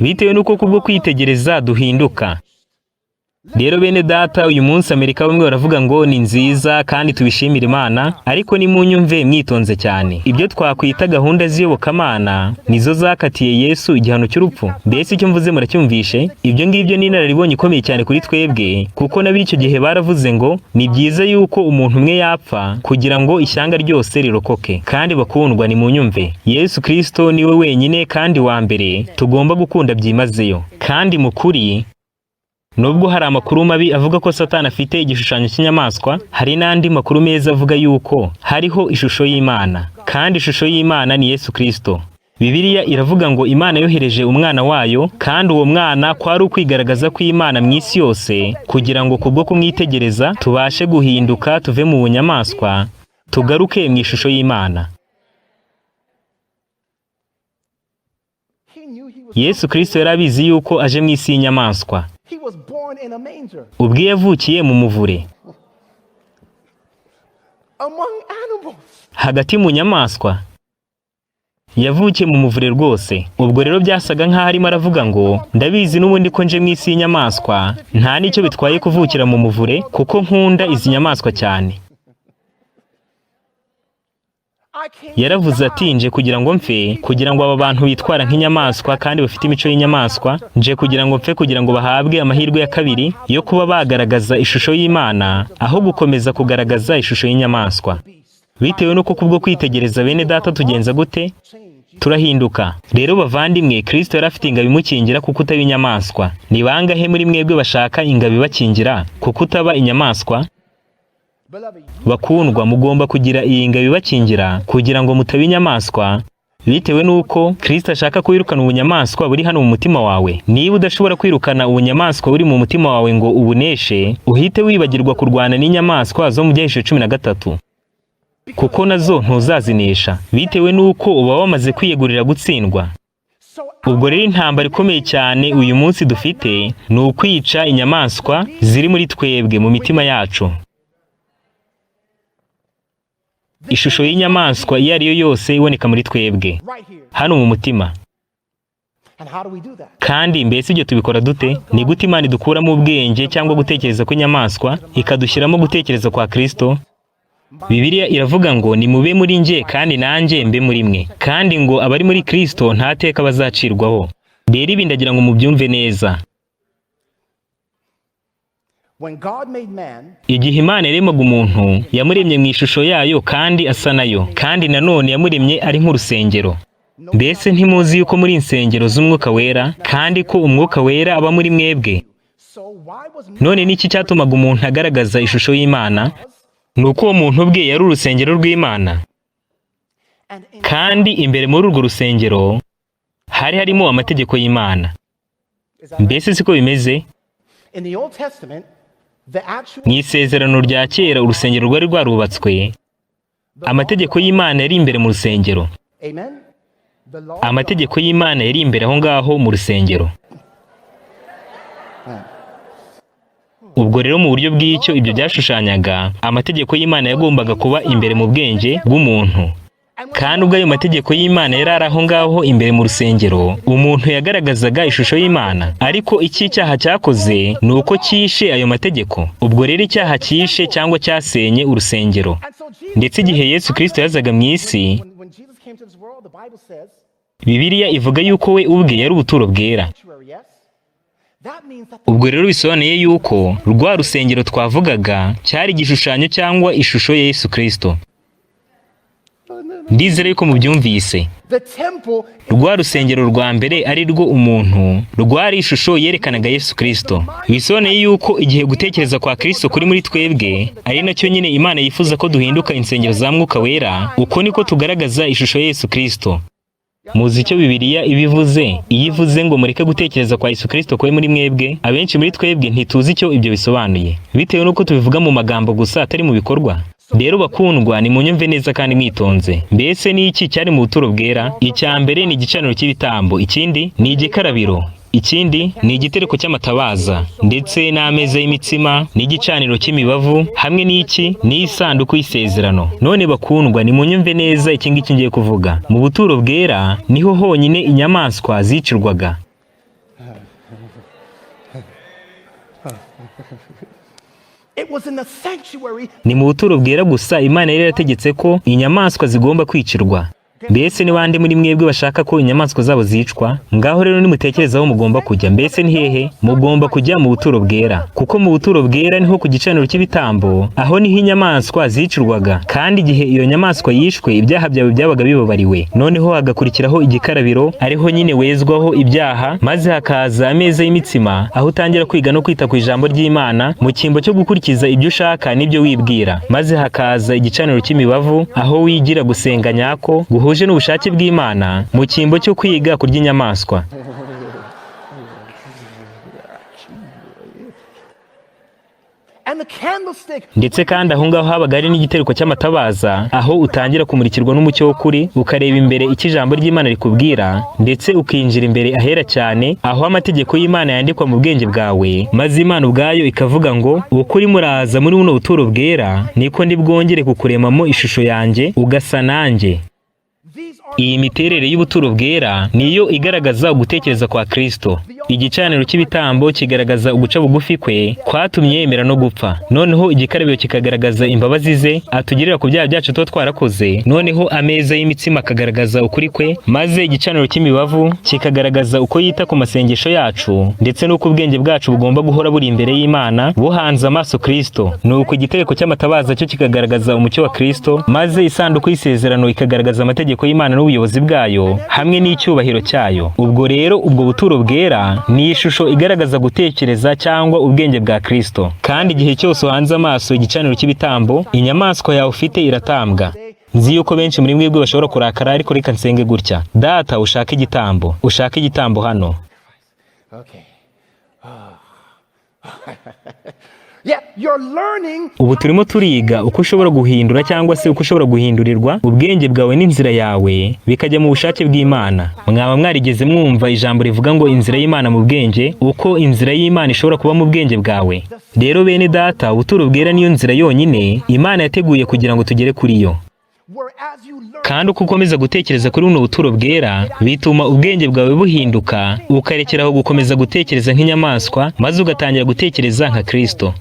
Bitewe n'uko kubwo kwitegereza duhinduka. Rero bene data, uyu munsi Amerika bamwe baravuga ngo ni nziza kandi tubishimira Imana, ariko nimunyumve mwitonze cyane. Ibyo twakwita gahunda z'iyobokamana nizo zakatiye Yesu igihano cy'urupfu. Mbese icyo mvuze muracyumvishe? Ibyo ngibyo ni inararibonye ikomeye cyane kuri twebwe, kuko n'ab'icyo gihe baravuze ngo ni byiza yuko umuntu umwe yapfa kugira ngo ishyanga ryose rirokoke. Kandi bakundwa, nimunyumve, Yesu Kristo niwe wenyine kandi wa mbere tugomba gukunda byimazeyo. Kandi mu kuri, nubwo hari amakuru mabi avuga ko Satani afite igishushanyo cy'inyamaswa, hari n'andi makuru meza avuga yuko hariho ishusho y'Imana, kandi ishusho y'Imana ni Yesu Kristo. Bibiliya iravuga ngo Imana yohereje umwana wayo, kandi uwo mwana kwari ukwigaragaza kw'Imana mu isi yose, kugira ngo kubwo kumwitegereza tubashe guhinduka tuve mu bunyamaswa tugaruke mu ishusho y'Imana. Yesu Kristo yari abizi yuko aje mu isi y'inyamaswa. Ubwo yavukiye mu muvure hagati mu nyamaswa, yavukiye mu muvure rwose. Ubwo rero byasaga nk'aho arimo aravuga ngo ndabizi n'ubundi ko nje mu isi y'inyamaswa, nta n'icyo bitwaye kuvukira mu muvure, kuko nkunda izi nyamaswa cyane. Yaravuze ati nje kugira ngo mfe, kugira ngo aba bantu bitwara nk'inyamaswa kandi bafite imico y'inyamaswa, nje kugira ngo mfe kugira ngo bahabwe amahirwe ya kabiri yo kuba bagaragaza ishusho y'Imana aho gukomeza kugaragaza ishusho y'inyamaswa. Bitewe n'uko kubwo kwitegereza bene data tugenza gute? Turahinduka. Rero bavandimwe, Kristo yari afite ingabo imukingira kuko utaba inyamaswa. Ni bangahe muri mwebwe bashaka ingabo ibakingira kuko utaba inyamaswa? Bakundwa, mugomba kugira iyi ngabo ibakingira kugira ngo mutaba inyamaswa, bitewe n'uko Kristo ashaka kwirukana ubunyamaswa buri hano mu mutima wawe. Niba udashobora kwirukana ubunyamaswa buri mu mutima wawe ngo ubuneshe, uhite wibagirwa kurwana n'inyamaswa zo mu Gihesho 13, kuko nazo ntuzazinesha, bitewe n'uko uba wamaze kwiyegurira gutsindwa. ubwo rero intambara ikomeye cyane uyu munsi dufite ni ukwica inyamaswa ziri muri twebwe mu mitima yacu. Ishusho y'inyamaswa iyo ari yo yose iboneka muri twebwe hano mu mutima. Kandi mbese ibyo tubikora dute? Ni gute Imana idukuramo ubwenge cyangwa gutekereza kw'inyamaswa ikadushyiramo gutekereza kwa Kristo? Bibiliya iravuga ngo nimube muri nje kandi nanjye mbe muri mwe, kandi ngo abari muri Kristo nta teka bazacirwaho. Rero ibi ndagira ngo mubyumve neza. Igihe Imana yaremaga umuntu yamuremye mu ishusho yayo kandi asa nayo, kandi nanone yamuremye ari nk'urusengero. Mbese ntimuzi yuko muri insengero z'Umwuka Wera kandi ko Umwuka Wera aba muri mwebwe? None niki cyatumaga umuntu agaragaza ishusho y'Imana? Nuko uwo muntu ubwe yari urusengero rw'Imana. Kandi imbere muri urwo rusengero hari harimo amategeko y'Imana. Mbese siko bimeze? Mu isezerano rya kera urusengero rwari rwarubatswe, amategeko y'Imana yari imbere mu rusengero. Amategeko y'Imana yari imbere aho ngaho mu rusengero. Ubwo rero mu buryo bw'icyo ibyo byashushanyaga, amategeko y'Imana yagombaga kuba imbere mu bwenge bw'umuntu. Kandi ubwo ayo mategeko y'Imana yari ari aho ngaho imbere mu rusengero, umuntu yagaragazaga ishusho y'Imana. Ariko iki cyaha cyakoze ni uko cyishe ayo mategeko. Ubwo rero icyaha cyishe cyangwa cyasenye urusengero. Ndetse igihe Yesu Kristo yazaga mu isi, Bibiliya ivuga yuko we ubwe yari ubuturo bwera. Ubwo rero bisobanuye yuko rwa rusengero twavugaga cyari igishushanyo cyangwa ishusho ya Yesu Kristo. Ndizera yuko mubyumvise. Rwa rusengero rwa mbere ari rwo umuntu, rwari ishusho yerekanaga Yesu Kristo. Bisobanuye yuko igihe gutekereza kwa Kristo kuri muri twebwe, ari nacyo nyine Imana yifuza ko duhinduka insengero za Mwuka Wera, uko niko tugaragaza ishusho ya Yesu Kristo. Muzi icyo Bibiliya ibivuze? Iyo ivuze ngo mureke gutekereza kwa Yesu Kristo kuri muri mwebwe, abenshi muri twebwe ntituzi icyo ibyo bisobanuye, bitewe n'uko tubivuga mu magambo gusa atari mu bikorwa. Rero bakundwa, nimunyumve neza kandi mwitonze. Mbese ni iki cyari mu buturo bwera? Icya mbere ni igicaniro cy'ibitambo, ikindi ni igikarabiro, ikindi ni igitereko cy'amatabaza, ndetse n'ameza y'imitsima, n'igicaniro cy'imibavu, hamwe n'iki ni isanduku y'isezerano. None bakundwa, nimunyumve neza iki ngiki ngiye kuvuga. Mu buturo bwera niho honyine inyamaswa zicirwaga. Ni mu buturo bwera gusa Imana yari yarategetse ko inyamaswa zigomba kwicirwa. Mbese ni bande muri mwebwe bashaka ko inyamaswa zabo zicwa? Ngaho rero nimutekereza aho mugomba kujya. Mbese ni hehe? Mugomba kujya mu buturo bwera, kuko mu buturo bwera niho ku gicaniro cy'ibitambo, aho niho inyamaswa zicirwaga. Kandi igihe iyo nyamaswa yishwe, ibyaha byawe byabaga bibabariwe. Noneho hagakurikiraho igikarabiro, ariho nyine wezwaho ibyaha, maze hakaza ameza y'imitsima, aho utangira kwiga no kwita ku ijambo ry'Imana mu cyimbo cyo gukurikiza ibyo ushaka n'ibyo wibwira. Maze hakaza igicaniro cy'imibavu, aho wigira gusenga nyako guhuje n'ubushake bw'Imana mu cyimbo cyo kwiga kurya inyamaswa. Ndetse kandi aho ngaho habaga hari n'igitereko cy'amatabaza, aho utangira kumurikirwa n'umucyo w'ukuri, ukareba imbere icyo ijambo ry'Imana rikubwira, ndetse ukinjira imbere ahera cyane, aho amategeko y'Imana yandikwa mu bwenge bwawe, maze Imana ubwayo ikavuga ngo ukuri muraza muri buno buturo bwera, niko ndi bwongere kukuremamo ishusho yanjye ugasa nanjye. Iyi miterere y'ubuturo bwera niyo igaragaza ugutekereza kwa Kristo. Igicaniro cy'ibitambo kigaragaza uguca bugufi kwe kwatumye yemera no gupfa. Noneho igikarabiro kikagaragaza imbabazi ze atugirira ku byaha byacu tuba twarakoze. Noneho ameza y'imitsima akagaragaza ukuri kwe, maze igicaniro cy'imibavu kikagaragaza uko yita ku masengesho yacu, ndetse n'uko ubwenge bwacu bugomba guhora buri imbere y'Imana buhanze amaso Kristo. Nuko igitereko cy'amatabaza cyo kikagaragaza umucyo wa Kristo, maze isanduku y'isezerano ikagaragaza amategeko y'Imana n'ubuyobozi bwayo hamwe n'icyubahiro cyayo. Ubwo rero ubwo buturo bwera ni ishusho igaragaza gutekereza cyangwa ubwenge bwa Kristo. Kandi igihe cyose uhanze amaso igicaniro cy'ibitambo, inyamaswa yawe ufite iratambwa. Nzi yuko benshi muri mwebwe bashobora kurakara, ariko reka nsenge gutya. Data, ushaka igitambo, ushaka igitambo hano. Yeah, you're learning. Ubu turimo turiga uko ushobora guhindura cyangwa se uko ushobora guhindurirwa ubwenge bwawe n'inzira yawe bikajya mu bushake bw'Imana. Mwaba mwarigeze mwumva ijambo rivuga ngo inzira y'Imana mu bwenge, uko inzira y'Imana ishobora kuba mu bwenge bwawe. Rero bene data, ubuturo bwera niyo nzira yonyine Imana yateguye kugira ngo tugere kuri yo. Kandi uko ukomeza gutekereza kuri buno buturo bwera bituma ubwenge bwawe buhinduka, ukarekeraho gukomeza gutekereza nk'inyamaswa maze ugatangira gutekereza nka Kristo.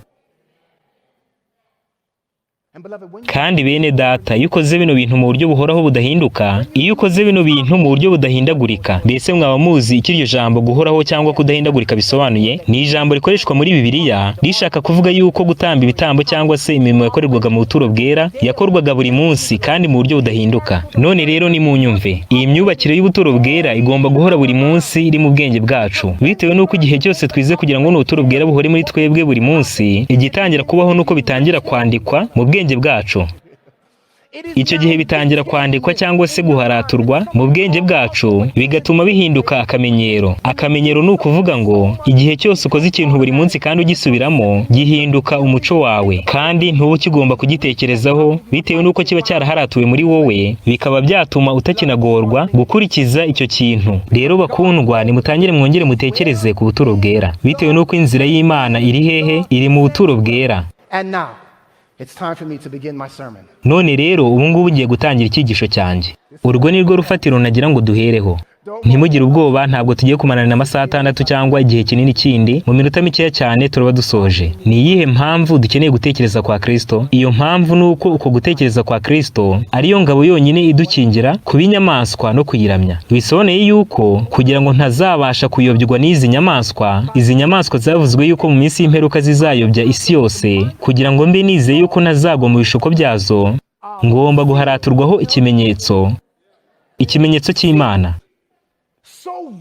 Kandi bene data, iyo ukoze bino bintu mu buryo buhoraho budahinduka, iyo ukoze bino bintu mu buryo budahindagurika, mbese mwaba muzi icyo iryo jambo guhoraho cyangwa kudahindagurika bisobanuye? Ni ijambo rikoreshwa muri Bibiliya rishaka kuvuga yuko gutamba ibitambo cyangwa se imirimo yakorerwaga mu buturo bwera yakorwaga buri munsi kandi mu buryo budahinduka. None rero nimunyumve, iyi myubakire y'ubuturo bwera igomba guhora buri munsi iri mu bwenge bwacu, bitewe n'uko igihe cyose twize kugira ngo n'ubuturo bwera buhore muri twebwe buri munsi, igitangira kubaho nuko bitangira kwandikwa mu bwenge bwacu. Icyo gihe bitangira kwandikwa cyangwa se guharaturwa mu bwenge bwacu, bigatuma bihinduka akamenyero. Akamenyero ni ukuvuga ngo igihe cyose ukoze ikintu buri munsi kandi ugisubiramo, gihinduka umuco wawe, kandi ntuba ukigomba kugitekerezaho bitewe n'uko kiba cyaraharatuwe muri wowe, bikaba byatuma utakinagorwa gukurikiza icyo kintu. Rero bakundwa, nimutangire mwongere mutekereze ku buturo bwera, bitewe n'uko inzira y'Imana iri hehe? Iri mu buturo bwera. It's time for me to begin my sermon. None rero ubu ngubu ngiye gutangira icyigisho cyanjye. Urwo ni rwo rufatiro nagira ngo duhereho. Ntimugire ubwoba, ntabwo tugiye kumarana amasaha 6 cyangwa igihe kinini kindi, mu minota mikeya cyane turaba dusoje. Ni iyihe mpamvu dukeneye gutekereza kwa Kristo? Iyo mpamvu ni uko uko gutekereza kwa Kristo ariyo ngabo yonyine idukingira ku binyamaswa no kuyiramya. Bisobanuye yuko kugira ngo ntazabasha kuyobywa n'izi nyamaswa, izi nyamaswa zavuzwe yuko mu minsi y'imperuka zizayobya isi yose, kugira ngo mbe nizeye yuko ntazagwa mu bishuko byazo, ngomba guharaturwaho ikimenyetso cy'Imana,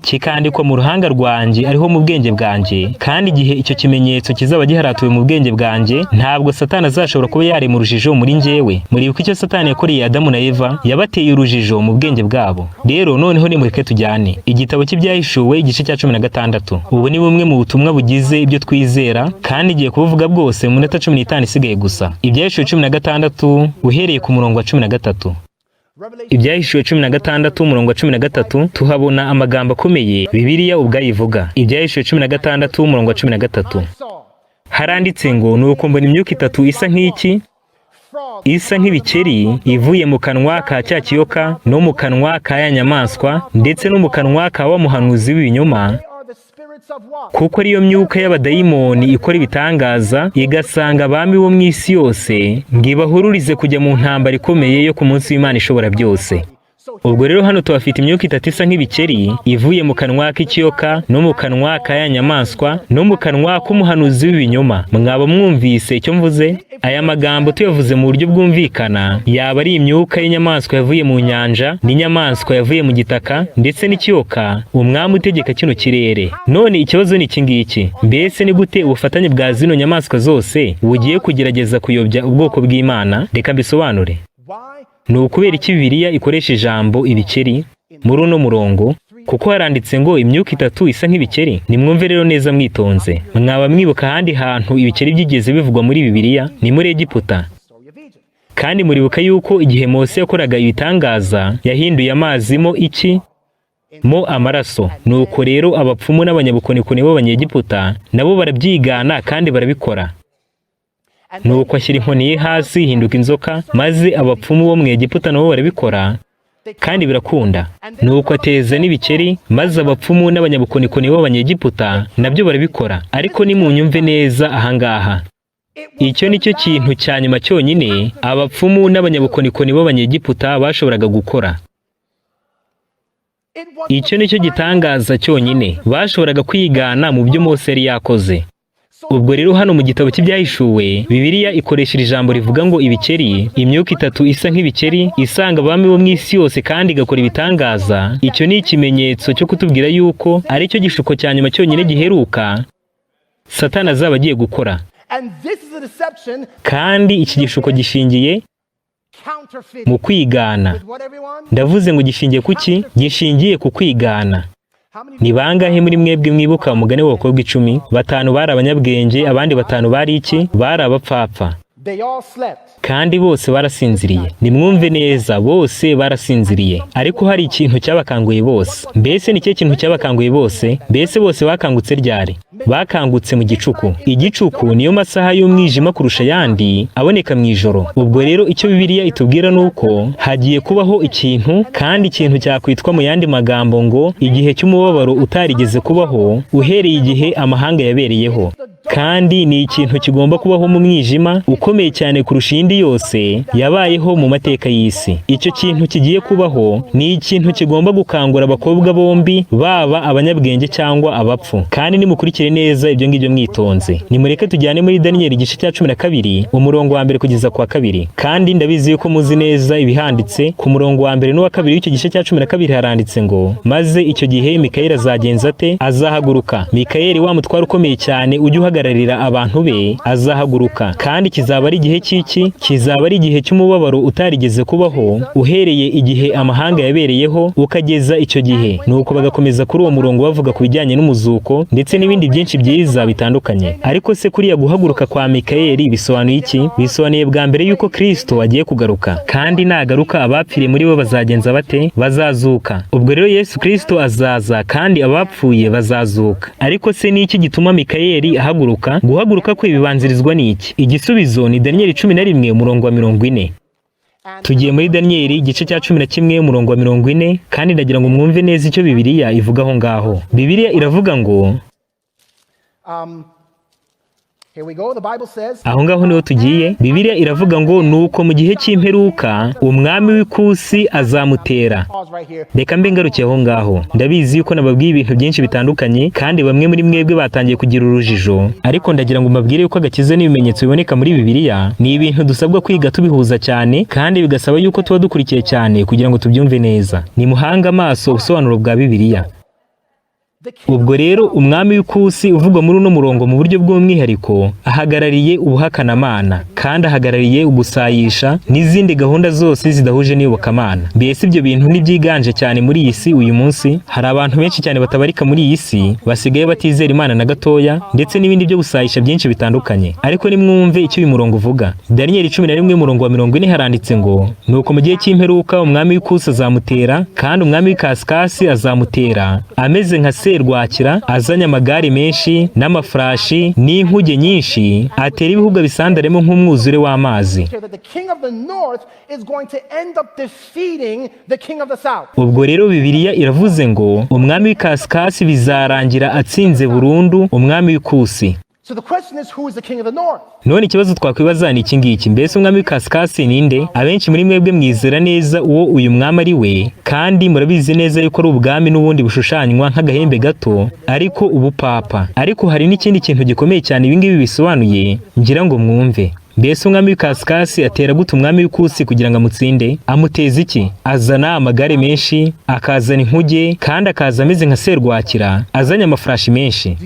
kikandikwa mu ruhanga rwanjye ariho mu bwenge bwanjye. Kandi igihe icyo kimenyetso kizaba giharatuwe mu bwenge bwanjye, ntabwo Satani azashobora kuba yarema urujijo muri njyewe. Muribuka icyo Satani yakoreye Adamu na Eva? Yabateye urujijo mu bwenge bwabo. Rero noneho nimureke tujyane igitabo cy'ibyahishuwe igice cya 16. Ubu ni bumwe mu butumwa bugize ibyo twizera, kandi igiye kuvuga bwose mu minota 15 isigaye gusa. Ibyahishuwe 16 uhereye ku murongo wa 13. Ibyahishuwe 16 umurongo wa 13 tuhabona amagambo akomeye Bibiliya ubwayivuga. Ibyahishuwe 16 umurongo wa 13 haranditse ngo, nuko mbona imyuka itatu isa nk'iki? Isa nk'ibikeri ivuye mu kanwa ka cya kiyoka no mu kanwa ka ya nyamaswa, ndetse no mu kanwa ka wa muhanuzi w'ibinyoma, kuko ariyo myuka y'abadayimoni ikora ibitangaza, igasanga abami bo mu isi yose ngo ibahururize kujya mu ntambara ikomeye yo ku munsi w'Imana ishobora byose. Ubwo rero hano tuhafite imyuka itatu isa nk'ibikeri ivuye mu kanwa k'ikiyoka no mu kanwa ka ya nyamaswa no mu kanwa k'umuhanuzi w'ibinyoma. Mwaba mwumvise icyo mvuze? Aya magambo tuyavuze mu buryo bwumvikana, yaba ari imyuka y'inyamaswa yavuye mu nyanja, n'inyamaswa yavuye mu gitaka, ndetse n'ikiyoka, umwami utegeka kino kirere. None ikibazo ni iki ngiki: mbese ni gute ubufatanye bwa zino nyamaswa zose bugiye kugerageza kuyobya ubwoko bw'Imana? Reka mbisobanure. Ni ukubera iki Bibiliya ikoresha ijambo ibikeri muri uno murongo? Kuko haranditse ngo imyuka itatu isa nk'ibikeri. Nimwumve rero neza mwitonze. Mwaba mwibuka ahandi hantu ibikeri byigeze bivugwa muri Bibiliya? Ni muri Egiputa. Kandi muribuka yuko igihe Mose yakoraga ibitangaza yahinduye amazi mo iki? Mo amaraso. Nuko rero abapfumu n'abanyabukorikori b'Abanyegiputa nabo barabyigana kandi barabikora. Nuko ashyira inkoni ye hasi ihinduka inzoka, maze abapfumu bo mu Egiputa nabo barabikora kandi birakunda. Nuko ateza n'ibikeri, maze abapfumu n'abanyabukorikori b'Abanyegiputa nabyo barabikora. Ariko nimunyumve neza ahangaha, icyo nicyo kintu cya nyuma cyonyine abapfumu n'abanyabukorikori b'Abanyegiputa bashoboraga gukora. Icyo nicyo gitangaza cyonyine bashoboraga kwigana mu byo Mose yari yakoze. Ubwo rero hano mu gitabo cy'ibyahishuwe Bibiliya ikoresha ijambo rivuga ngo ibikeri, imyuka itatu isa nk'ibikeri isanga abami bo mu isi yose kandi igakora ibitangaza. Icyo ni ikimenyetso cyo kutubwira yuko ari cyo gishuko cya nyuma cyonyine giheruka Satani azaba agiye gukora. Kandi iki gishuko gishingiye mu kwigana. Ndavuze ngo gishingiye kuki? Gishingiye ku kwigana. Ni bangahe muri mwebwe mwibuka umugani w'abakobwa 10? 5 bari abanyabwenge, abandi 5 bari iki? Bari abapfapfa. They all slept. Kandi bose barasinziriye. Nimwumve neza, bose barasinziriye. Ariko hari ikintu cyabakanguye bose. Mbese ni cyo kintu cyabakanguye bose? Mbese bose bakangutse ryari? Bakangutse mu gicuku. Igicuku niyo masaha y'umwijima kurusha yandi aboneka mu ijoro. Ubwo rero icyo Bibiliya itubwira nuko hagiye kubaho ikintu, kandi ikintu cyakwitwa mu yandi magambo ngo igihe cy'umubabaro utarigeze kubaho uhereye igihe amahanga yabereyeho. Kandi ni ikintu kigomba kubaho mu mwijima ukomeye cyane kurusha indi yose yabayeho mu mateka y'isi. Icyo kintu kigiye kubaho ni ikintu kigomba gukangura abakobwa bombi, baba abanyabwenge cyangwa abapfu. Kandi nimukurikire neza ibyo ngibyo mwitonze. Nimureke tujyane muri Daniel igice cya 12 umurongo wa 1 kugeza ku wa 2. Kandi ndabizi yuko muzi neza ibihanditse. Ku murongo wa 1 n'uwa 2 w'icyo gice cya 12 haranditse ngo, maze icyo gihe Mikayeli azagenza ate? Azahaguruka. Mikayeli wa mutware ukomeye cyane ujya uhagararira abantu be azahaguruka. Kandi kizaba ari igihe cy'iki? Kizaba ari igihe cy'umubabaro utarigeze kubaho uhereye igihe amahanga yabereyeho ukageza icyo gihe. Nuko bagakomeza kuri uwo murongo bavuga ku bijyanye n'umuzuko ndetse n'ibindi byinshi byiza bitandukanye. Ariko se kuriya guhaguruka kwa Mikayeli bisobanuye iki? Bisobanuye bwa mbere yuko Kristo agiye kugaruka. Kandi nagaruka abapfiriye muri bo bazagenza bate? Bazazuka. Ubwo rero Yesu Kristo azaza kandi abapfuye bazazuka. Ariko se ni iki gituma Mikayeli ahaguruka? Guhaguruka kwe bibanzirizwa n'iki? Igisubizo ni Daniel 11 umurongo wa 40. Tugiye muri Daniel igice cya 11 umurongo wa 40, kandi ndagira ngo mwumve neza icyo Bibiliya ivuga aho ngaho. Bibiliya iravuga ngo Here we go. The Bible says, aho ngaho niho tugiye. Bibiliya iravuga ngo nuko mu gihe cy'imperuka umwami w'ikusi azamutera. pause right here. Reka mbe ngarukiye aho ngaho. Ndabizi yuko nababwiye ibintu byinshi bitandukanye, kandi bamwe muri mwebwe batangiye kugira urujijo, ariko ndagira ngo mbabwire yuko agakiza n'ibimenyetso biboneka muri Bibiliya ni ibintu dusabwa kwiga tubihuza cyane, kandi bigasaba yuko tuba dukurikiye cyane kugira ngo tubyumve neza. Ni muhanga amaso ubusobanuro bwa Bibiliya. Ubwo rero umwami w'ikusi uvugwa muri uno murongo mu buryo bw'umwihariko ahagarariye ubuhakanamana, kandi ahagarariye ugusayisha n'izindi gahunda zose zidahuje n'iyobokamana. Mbese ibyo bintu n'ibyiganje cyane muri iyi si uyu munsi. Hari abantu benshi cyane batabarika muri iyi si basigaye batizera Imana na gatoya, ndetse n'ibindi byo gusayisha byinshi bitandukanye. Ariko nimwumve icyo uyu murongo uvuga. Daniel 11 umurongo wa 40 haranditse ngo, nuko mu gihe cy'imperuka umwami w'ikusi azamutera, kandi umwami w'ikasikasi azamutera ameze nka rwakira, azanye amagare menshi n'amafarashi n'inkuge nyinshi, atera ibihugu bisandaremo nk'umwuzure w'amazi. Ubwo rero Bibiliya iravuze ngo umwami w'ikasikasi bizarangira atsinze burundu umwami w'ikusi. None ikibazo twakwibaza ni iki ngiki: mbese umwami w'ikasikasi ninde? Abenshi muri mwebwe mwizera neza uwo uyu mwami ari we, kandi murabizi neza yuko ari ubwami n'ubundi bushushanywa nk'agahembe gato, ariko ubupapa. Ariko hari n'ikindi kintu gikomeye cyane ibi ngibi bisobanuye, ngira ngo mwumve. Mbese umwami w'ikasikasi atera gute umwami w'ikusi kugira ngo amutsinde? Amuteza iki? Azana amagare menshi, akazana inkuge, kandi akaza ameze nka serwakira, azanye amafarashi menshi.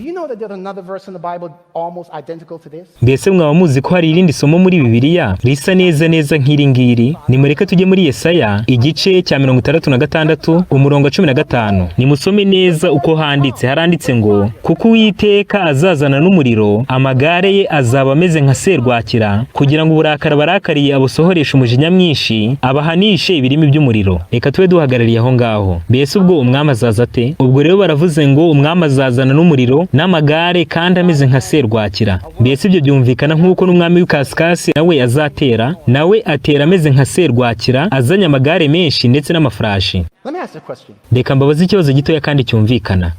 Mbese mwaba muzi ko hari irindi somo muri Bibiliya risa neza neza nk'iri ngiri? Nimureke tujye muri Yesaya igice cya 66 umurongo wa 15. Nimusome neza uko handitse. Haranditse ngo, kuko Uwiteka azazana n'umuriro, amagare ye azaba ameze nka serwakira, kugira ngo uburakari barakariye abusohoreshe umujinya mwinshi, abahanishe ibirimi by'umuriro. Reka tube duhagarariye aho ngaho. Mbese ubwo umwami azaza ate? Ubwo rero baravuze ngo umwami azazana n'umuriro n'amagare kandi ameze nka serwakira. Mbese ibyo byumvikana nk'uko n'umwami w'ikasikasi nawe azatera, nawe atera ameze nka serwakira, azanye amagare menshi ndetse n'amafarashi. Reka mbabaze ikibazo gitoya kandi cyumvikana.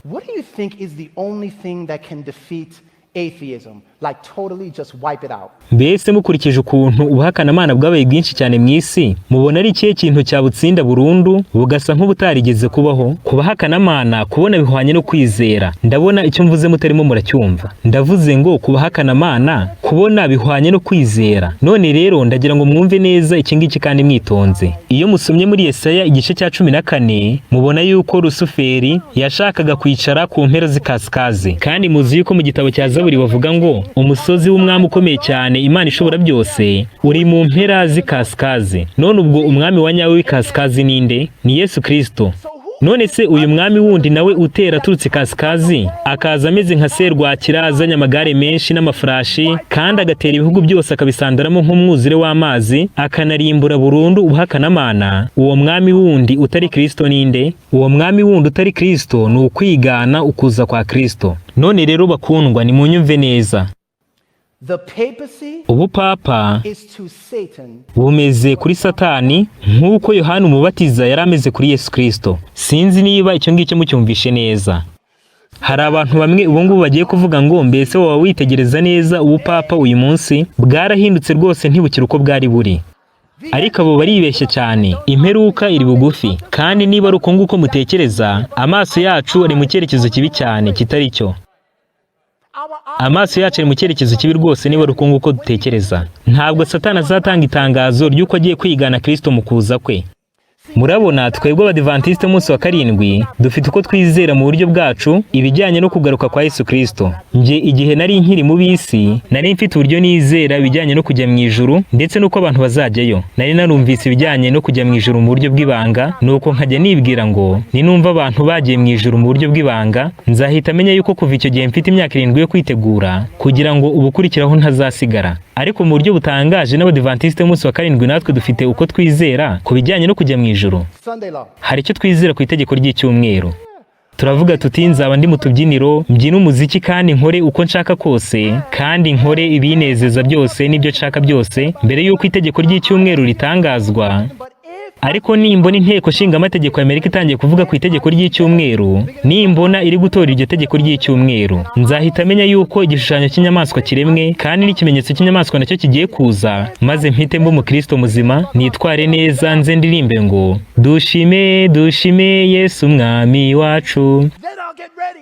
Atheism, like totally just wipe it out. Mbese mukurikije ukuntu ubuhakanamana bwabaye bwinshi cyane mu isi, mubona ari ikihe kintu cyabutsinda burundu bugasa nk'ubutarigeze kubaho? Kubahakanamana kubona bihwanye no kwizera. Ndabona icyo mvuze mutarimo muracyumva. Ndavuze ngo kubahakanamana kubona bihwanye no kwizera. None rero ndagira ngo mwumve neza iki ngiki kandi mwitonze. Iyo musomye muri Yesaya igice cya 14, mubona yuko Rusuferi yashakaga kwicara ku mpera z'ikaskazi, kandi muzi yuko mu gitabo cya Zaburi bavuga ngo umusozi w'umwami ukomeye cyane Imana ishobora byose uri mu mpera z'ikaskazi. None ubwo umwami wa nyawe w'ikaskazi ninde? Ni Yesu Kristo. none se uyu mwami wundi nawe utera aturutse kasikazi akaza ameze nka serwakira azanye amagare menshi n'amafarashi kandi agatera ibihugu byose akabisandaramo nk'umwuzure w'amazi akanarimbura burundu ubuhakanamana, uwo mwami wundi utari Kristo ninde? Uwo mwami wundi utari Kristo ni ukwigana ukuza kwa Kristo. None rero bakundwa, nimunyumve neza, ubupapa bumeze kuri Satani nk'uko Yohana Umubatiza yari ameze kuri Yesu Kristo. Sinzi niba icyo ngicyo mucyumvishe neza. Hari abantu bamwe ubu ngubu bagiye kuvuga ngo mbese waba witegereza neza ubupapa uyu munsi bwarahindutse rwose ntibukire uko bwari buri. Ariko abo baribeshya cyane, imperuka iri bugufi, kandi niba ari uko nguko mutekereza, amaso yacu ari mu cyerekezo kibi cyane kitari cyo. Amaso yacu ari mu cyerekezo kibi rwose niba ari uko nguko dutekereza. Ntabwo Satani azatanga itangazo ry'uko agiye kwigana Kristo mu kuza kwe. Murabona, twebwe Abadivantiste umunsi wa karindwi dufite uko twizera mu buryo bwacu ibijyanye no kugaruka kwa Yesu Kristo. Nje igihe nari nkiri mu bisi, nari mfite uburyo nizera ibijyanye no kujya mu ijuru ndetse nuko abantu bazajyayo. Nari narumvise ibijyanye no kujya mu ijuru mu buryo bw'ibanga, nuko nkajya nibwira ngo ninumva abantu bagiye mu ijuru mu buryo bw'ibanga, nzahita menya yuko kuva icyo gihe mfite imyaka 7 yo kwitegura kugira ngo ubukurikiraho ntazasigara. Ariko mu buryo butangaje n'Abadivantiste umunsi wa karindwi natwe dufite uko twizera ku bijyanye no kujya mu ijuru. Hari icyo twizera ku itegeko ry'icyumweru. Turavuga tuti nzaba ndi mu tubyiniro, mbyina umuziki kandi nkore uko nshaka kose, kandi nkore ibinezeza byose n'ibyo nshaka byose mbere y'uko itegeko ry'icyumweru ritangazwa. Ariko nimbona inteko nshinga amategeko y'Amerika itangiye kuvuga ku itegeko ry'icyumweru, nimbona iri gutora iryo tegeko ry'icyumweru, nzahita menya yuko igishushanyo cy'inyamaswa kiremwe kandi n'ikimenyetso cy'inyamaswa nacyo kigiye kuza, maze mpite mba umukristo muzima, nitware neza, nze ndirimbe ngo dushime dushime Yesu umwami wacu,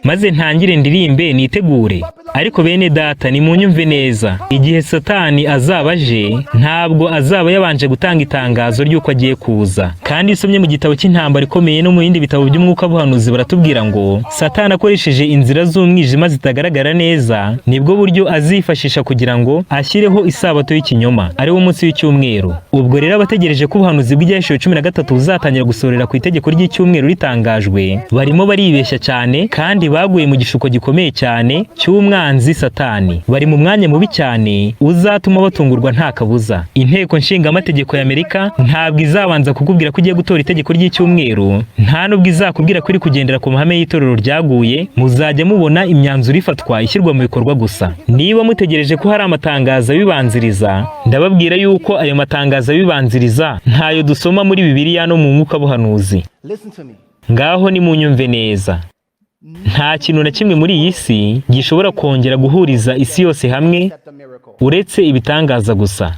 maze ntangire ndirimbe nitegure. Ariko bene data, nimunyumve neza, igihe Satani azaba aje ntabwo azaba yabanje gutanga itangazo ry'uko agiye kuza. Kandi isomye mu gitabo cy'intambara ikomeye no mu yindi bitabo by'umwuka buhanuzi baratubwira ngo Satani akoresheje inzira z'umwijima zitagaragara neza nibwo buryo azifashisha kugira ngo ashyireho isabato y'ikinyoma, ari wo munsi w'icyumweru. Ubwo rero abategereje ko ubuhanuzi bw'Ibyahishuriwe 13 buzatangira gusorera ku itegeko ry'icyumweru ritangajwe barimo baribeshya cyane, kandi baguye mu gishuko gikomeye cyane cy'umwanzi Satani. Bari mu mwanya mubi cyane uzatuma batungurwa nta kabuza. Inteko nshinga amategeko y'Amerika ntabwo izabanza kukubwira ko ugiye gutora itegeko ry'icyumweru, nta nubwo izakubwira ko uri kugendera ku mahame y'itorero ryaguye. Muzajya mubona imyanzuro ifatwa ishyirwa mu bikorwa gusa. Niba mutegereje ko hari amatangazo abibanziriza, ndababwira yuko ayo matangazo abibanziriza ntayo dusoma muri Bibiliya no mu mwuka buhanuzi. Ngaho nimunyumve neza, nta kintu na kimwe muri iyi si gishobora kongera guhuriza isi yose hamwe uretse ibitangaza gusa.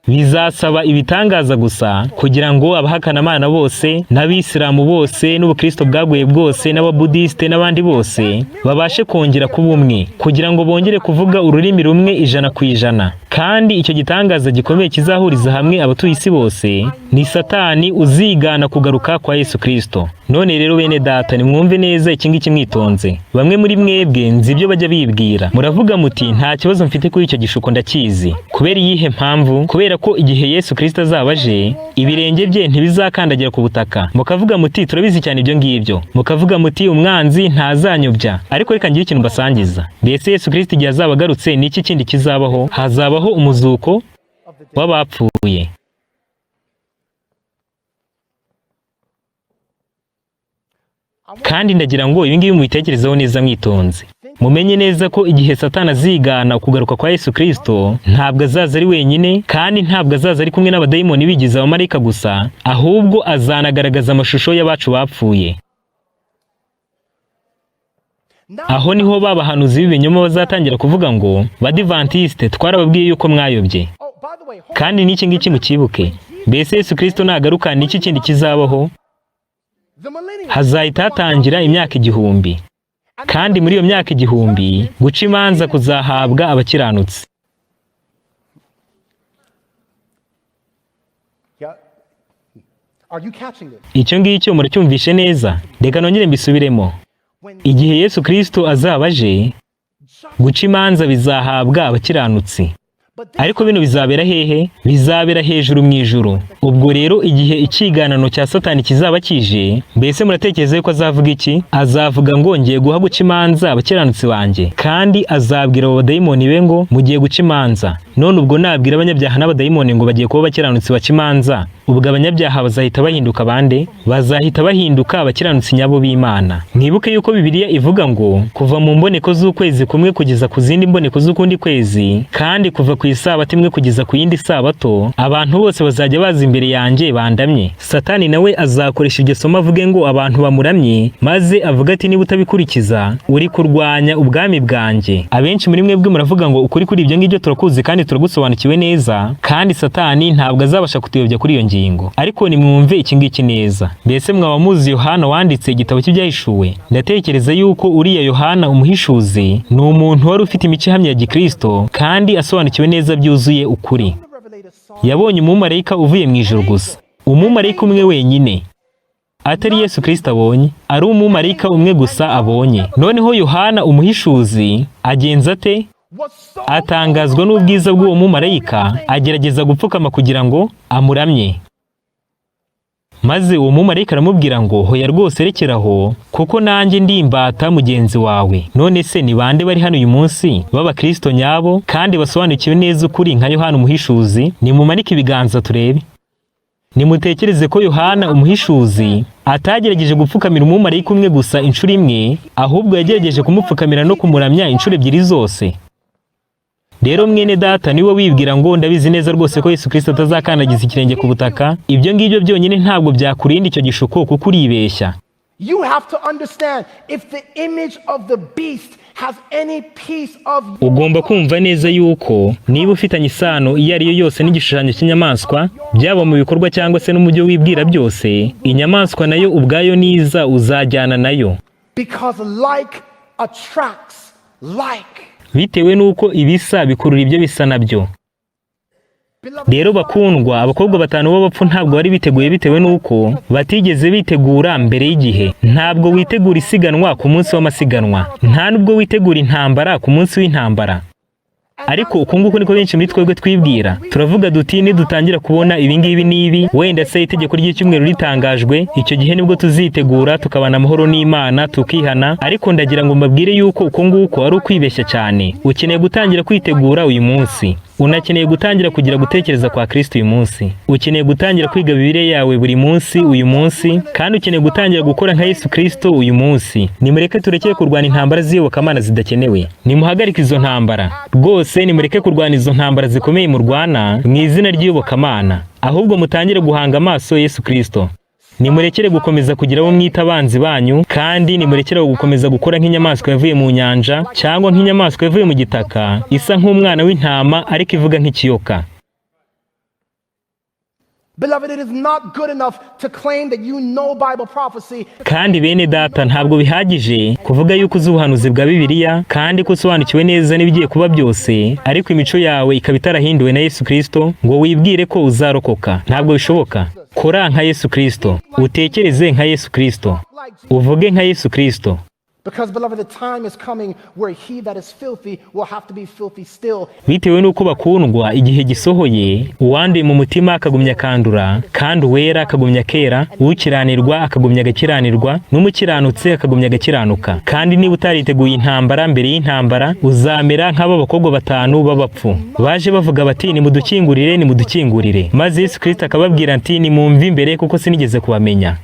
Bizasaba ibitangaza gusa kugira ngo abahakanamana bose n'abisilamu bose n'ubukristo bwaguye bwose n'ababudiste n'abandi bose babashe kongera kuba umwe, kugira ngo bongere kuvuga ururimi rumwe 100%. Kandi icyo gitangaza gikomeye kizahuriza hamwe abatuye isi bose ni Satani uzigana kugaruka kwa Yesu Kristo. None rero bene data, nimwumve neza iki ngiki mwitonze. Bamwe muri mwebwe nzi ibyo bajya bibwira, muravuga muti nta kibazo mfite kuri icyo gishuko ndakizi. Kubera iyihe mpamvu? Kubera ko igihe Yesu Kristo azaba aje ibirenge bye ntibizakandagira ku butaka. Mukavuga muti turabizi cyane ibyo ngibyo. Mukavuga muti umwanzi ntazanyobya. Ariko reka ngire ikintu mbasangiza. Mbese Yesu Kristo igihe azaba agarutse ni iki kindi kizabaho? Hazabaho umuzuko w'abapfuye. Kandi ndagira ngo ibi ngibi mubitekerezeho neza mwitonze. Mumenye neza ko igihe Satani azigana kugaruka kwa Yesu Kristo, ntabwo azaza ari wenyine, kandi ntabwo azaza ari kumwe n'abadayimoni bigize abamarayika gusa, ahubwo azanagaragaza amashusho y'abacu bapfuye. Aho niho babahanuzi b'ibinyoma bazatangira kuvuga ngo Badivantiste twarababwiye yuko mwayobye. Kandi n'iki ngiki mukibuke, mbese Yesu Kristo nagaruka n'iki kindi kizabaho? Hazahita hatangira imyaka 1000, kandi muri iyo myaka 1000 guca imanza kuzahabwa abakiranutsi. Icyo ngicyo muracyumvishe neza? Reka nongere mbisubiremo. Igihe Yesu Kristo azaba aje, guca imanza bizahabwa abakiranutsi. ariko bino bizabera hehe? Bizabera hejuru mu ijuru. Ubwo rero igihe icyiganano cya Satani kizaba kije, mbese muratekereza yuko azavuga iki? Azavuga ngo ngiye guha guca imanza abakiranutsi banjye, kandi azabwira abo badayimoni be ngo mugiye guca imanza. None ubwo nabwira abanyabyaha n'abadayimoni ngo bagiye kuba abakiranutsi baca imanza, ubwo abanyabyaha bazahita bahinduka bande? Bazahita bahinduka abakiranutsi nyabo b'Imana. Mwibuke yuko Bibiliya ivuga ngo kuva mu mboneko z'ukwezi kumwe kugeza ku zindi mboneko z'ukundi kwezi, kandi kuva ku isabato imwe kugeza ku yindi sabato, abantu bose bazajya baza imbere yanjye bandamye. Satani nawe azakoresha iryo somo avuge ngo abantu bamuramye, maze avuga ati niba utabikurikiza uri kurwanya ubwami bwanjye. Abenshi muri mwebwe muravuga ngo ukuri kuri ibyo ngibyo turakuzi kandi turagusobanukiwe neza, kandi Satani ntabwo azabasha kutuyobya kuri iyo ngingo. Ariko nimwumve iki ngiki neza. Mbese mwaba muzi Yohana wanditse igitabo cy'ibyahishuwe? Ndatekereza yuko uriya Yohana umuhishuzi ni umuntu wari ufite imico ihamye ya Gikristo kandi asobanukiwe neza byuzuye ukuri. Yabonye umumarayika uvuye mu ijuru gusa, umumarayika umwe wenyine, atari Yesu Kristo abonye, ari umumarayika umwe gusa abonye. Noneho Yohana umuhishuzi agenza ate? Atangazwa n'ubwiza bw'uwo mumarayika, agerageza gupfukama kugira ngo amuramye. Maze uwo mumarayika aramubwira ngo hoya rwose rekeraho, kuko nanjye ndi imbata mugenzi wawe. None se ni bande bari hano uyu munsi b'Abakristo nyabo kandi basobanukiwe neza ukuri nka Yohana umuhishuzi? Nimumanike ibiganza turebe. Nimutekereze ko Yohana umuhishuzi atagerageje gupfukamira umumarayika umwe gusa inshuro imwe, ahubwo yagerageje kumupfukamira no kumuramya inshuro ebyiri zose. Rero mwene data, niwe wibwira ngo ndabizi neza rwose ko Yesu Kristo atazakandagiza ikirenge ku butaka, ibyo ngibyo byonyine ntabwo byakurinda icyo gishuko, kuko uribeshya. You have to understand, if the image of the beast has any piece of you, ugomba kumva neza yuko niba ufitanye isano iyo ari yo yose n'igishushanyo cy'inyamaswa, byaba mu bikorwa cyangwa se no mu byo wibwira byose, inyamaswa nayo ubwayo niza uzajyana nayo. Because like attracts like. Bitewe nuko ibisa bikurura ibyo bisa nabyo. Rero bakundwa, abakobwa batanu b'abapfu ntabwo bari biteguye bitewe nuko batigeze bitegura mbere y'igihe. Ntabwo witegura isiganwa ku munsi w'amasiganwa, nta nubwo witegura intambara ku munsi w'intambara. Ariko uko nguko niko benshi muri twebwe twibwira. Turavuga duti nidutangira kubona ibingibi n'ibi, wenda se itegeko ry'icyumweru ritangajwe, icyo gihe nibwo tuzitegura tukabana amahoro n'Imana tukihana. Ariko ndagira ngo mbabwire yuko uko nguko ari ukwibeshya cyane. Ukeneye gutangira kwitegura uyu munsi. Unakeneye gutangira kugira gutekereza kwa Kristo uyu munsi. Ukeneye gutangira kwiga Bibiliya yawe buri munsi uyu munsi, kandi ukeneye gutangira gukora nka Yesu Kristo uyu munsi. Nimureke turekeye kurwana intambara z'iyobokamana zidakenewe. Nimuhagarike izo ntambara. Rwose nimureke kurwana izo ntambara zikomeye murwana mu izina ry'iyobokamana. Ahubwo mutangire guhanga amaso Yesu Kristo. Nimurekere gukomeza kugira abo mwita abanzi banyu, kandi nimurekere gukomeza gukora nk'inyamaswa yavuye mu nyanja cyangwa nk'inyamaswa yavuye mu gitaka, isa nk'umwana w'intama ariko ivuga nk'ikiyoka. Beloved, it is not good enough to claim that you know Bible prophecy. Kandi bene data, ntabwo bihagije kuvuga yuko uzi ubuhanuzi bwa Bibiliya kandi ko usobanukiwe neza n'ibigiye kuba byose, ariko imico yawe ikaba itarahinduwe na Yesu Kristo ngo wibwire ko uzarokoka. Ntabwo bishoboka. Kora nka Yesu Kristo, utekereze nka Yesu Kristo, uvuge nka Yesu Kristo. Because, beloved, the time is coming where he that is filthy will have to be filthy still. Bitewe nuko bakundwa, igihe gisohoye, uwanduye mu mutima akagumya kandura, kandi uwera akagumya kera, ukiranirwa akagumya agakiranirwa, n'umukiranutse akagumya agakiranuka. Kandi niba utariteguye intambara mbere y'intambara, uzamera nk'aba bakobwa batanu b'abapfu baje bavuga bati nimudukingurire, nimudukingurire. Maze Yesu Kristo akababwira ati nimumve imbere kuko sinigeze kubamenya.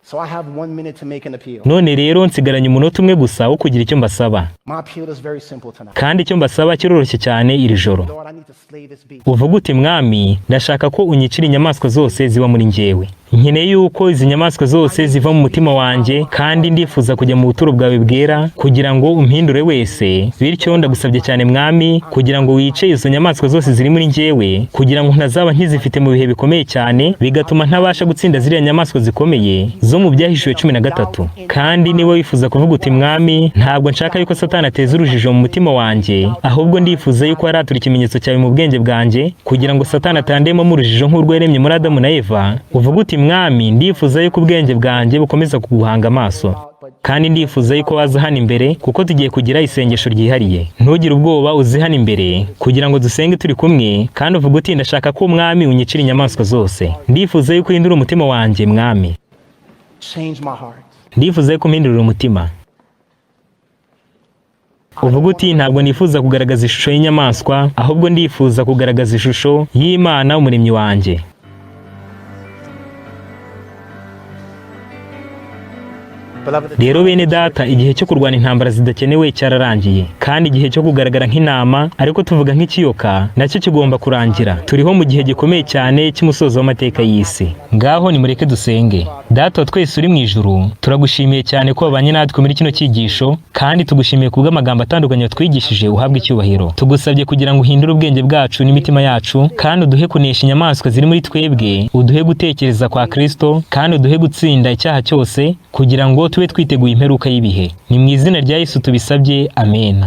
So I have 1 minute to make an appeal. None rero nsigaranye umunota umwe gusa wo kugira icyo mbasaba. My appeal is very simple tonight. Kandi icyo mbasaba kiroroshye cyane iri joro. Lord, I need to slay this beast. Uvuga uti mwami, ndashaka ko unyicira inyamaswa zose ziba muri njyewe. Nkeneye yuko izi nyamaswa zose ziva mu mutima wanjye, kandi ndifuza kujya mu buturo bwawe bwera kugira ngo umpindure wese. Bityo ndagusabye cyane mwami, kugira ngo wice izo nyamaswa zose ziri muri njyewe, kugira ngo ntazaba nkizifite mu bihe bikomeye cyane, bigatuma ntabasha gutsinda ziriya nyamaswa zikomeye zo mu byahishuwe 13. Kandi niba wifuza kuvuga uti mwami, ntabwo nshaka yuko Satani ateza urujijo mu mutima wanjye, ahubwo ndifuza yuko haratura ikimenyetso cyawe mu bwenge bwanjye, kugira ngo Satani atandemo mu rujijo nk'urwo yaremye muri Adamu na Eva. Uvuga uti mwami, ndifuza yuko ubwenge bwanjye bukomeza kuguhanga amaso. kandi ndifuza yuko waza hano imbere kuko tugiye kugira isengesho ryihariye. Ntugire ubwoba, uzi hano imbere kugira ngo dusenge turi kumwe, kandi uvuga uti ndashaka ko Mwami unyicira inyamaswa zose. Ndifuza yuko uhindura umutima wanjye Mwami. Ndifuza yuko umpindurira umutima. Uvuga uti ntabwo nifuza kugaragaza ishusho y'inyamaswa, ahubwo ndifuza kugaragaza ishusho y'Imana umuremyi wanjye. Rero bene data, igihe cyo kurwana intambara zidakenewe cyararangiye, kandi igihe cyo kugaragara nk'intama ariko tuvuga nk'ikiyoka nacyo kigomba kurangira. Turiho mu gihe gikomeye cyane cy'umusozo w'amateka y'isi. Ngaho nimureke dusenge. Data wa twese uri mu ijuru, turagushimiye cyane ko wabanye natwe muri kino cyigisho, kandi tugushimiye kubw'amagambo atandukanye twigishije. Uhabwe icyubahiro. Tugusabye kugira ngo uhindure ubwenge bwacu n'imitima yacu, kandi uduhe kunesha inyamaswa ziri muri twebwe, uduhe gutekereza kwa Kristo, kandi uduhe gutsinda icyaha cyose, kugira ngo tube twiteguye imperuka y'ibihe. Ni mu izina rya Yesu tubisabye, amen.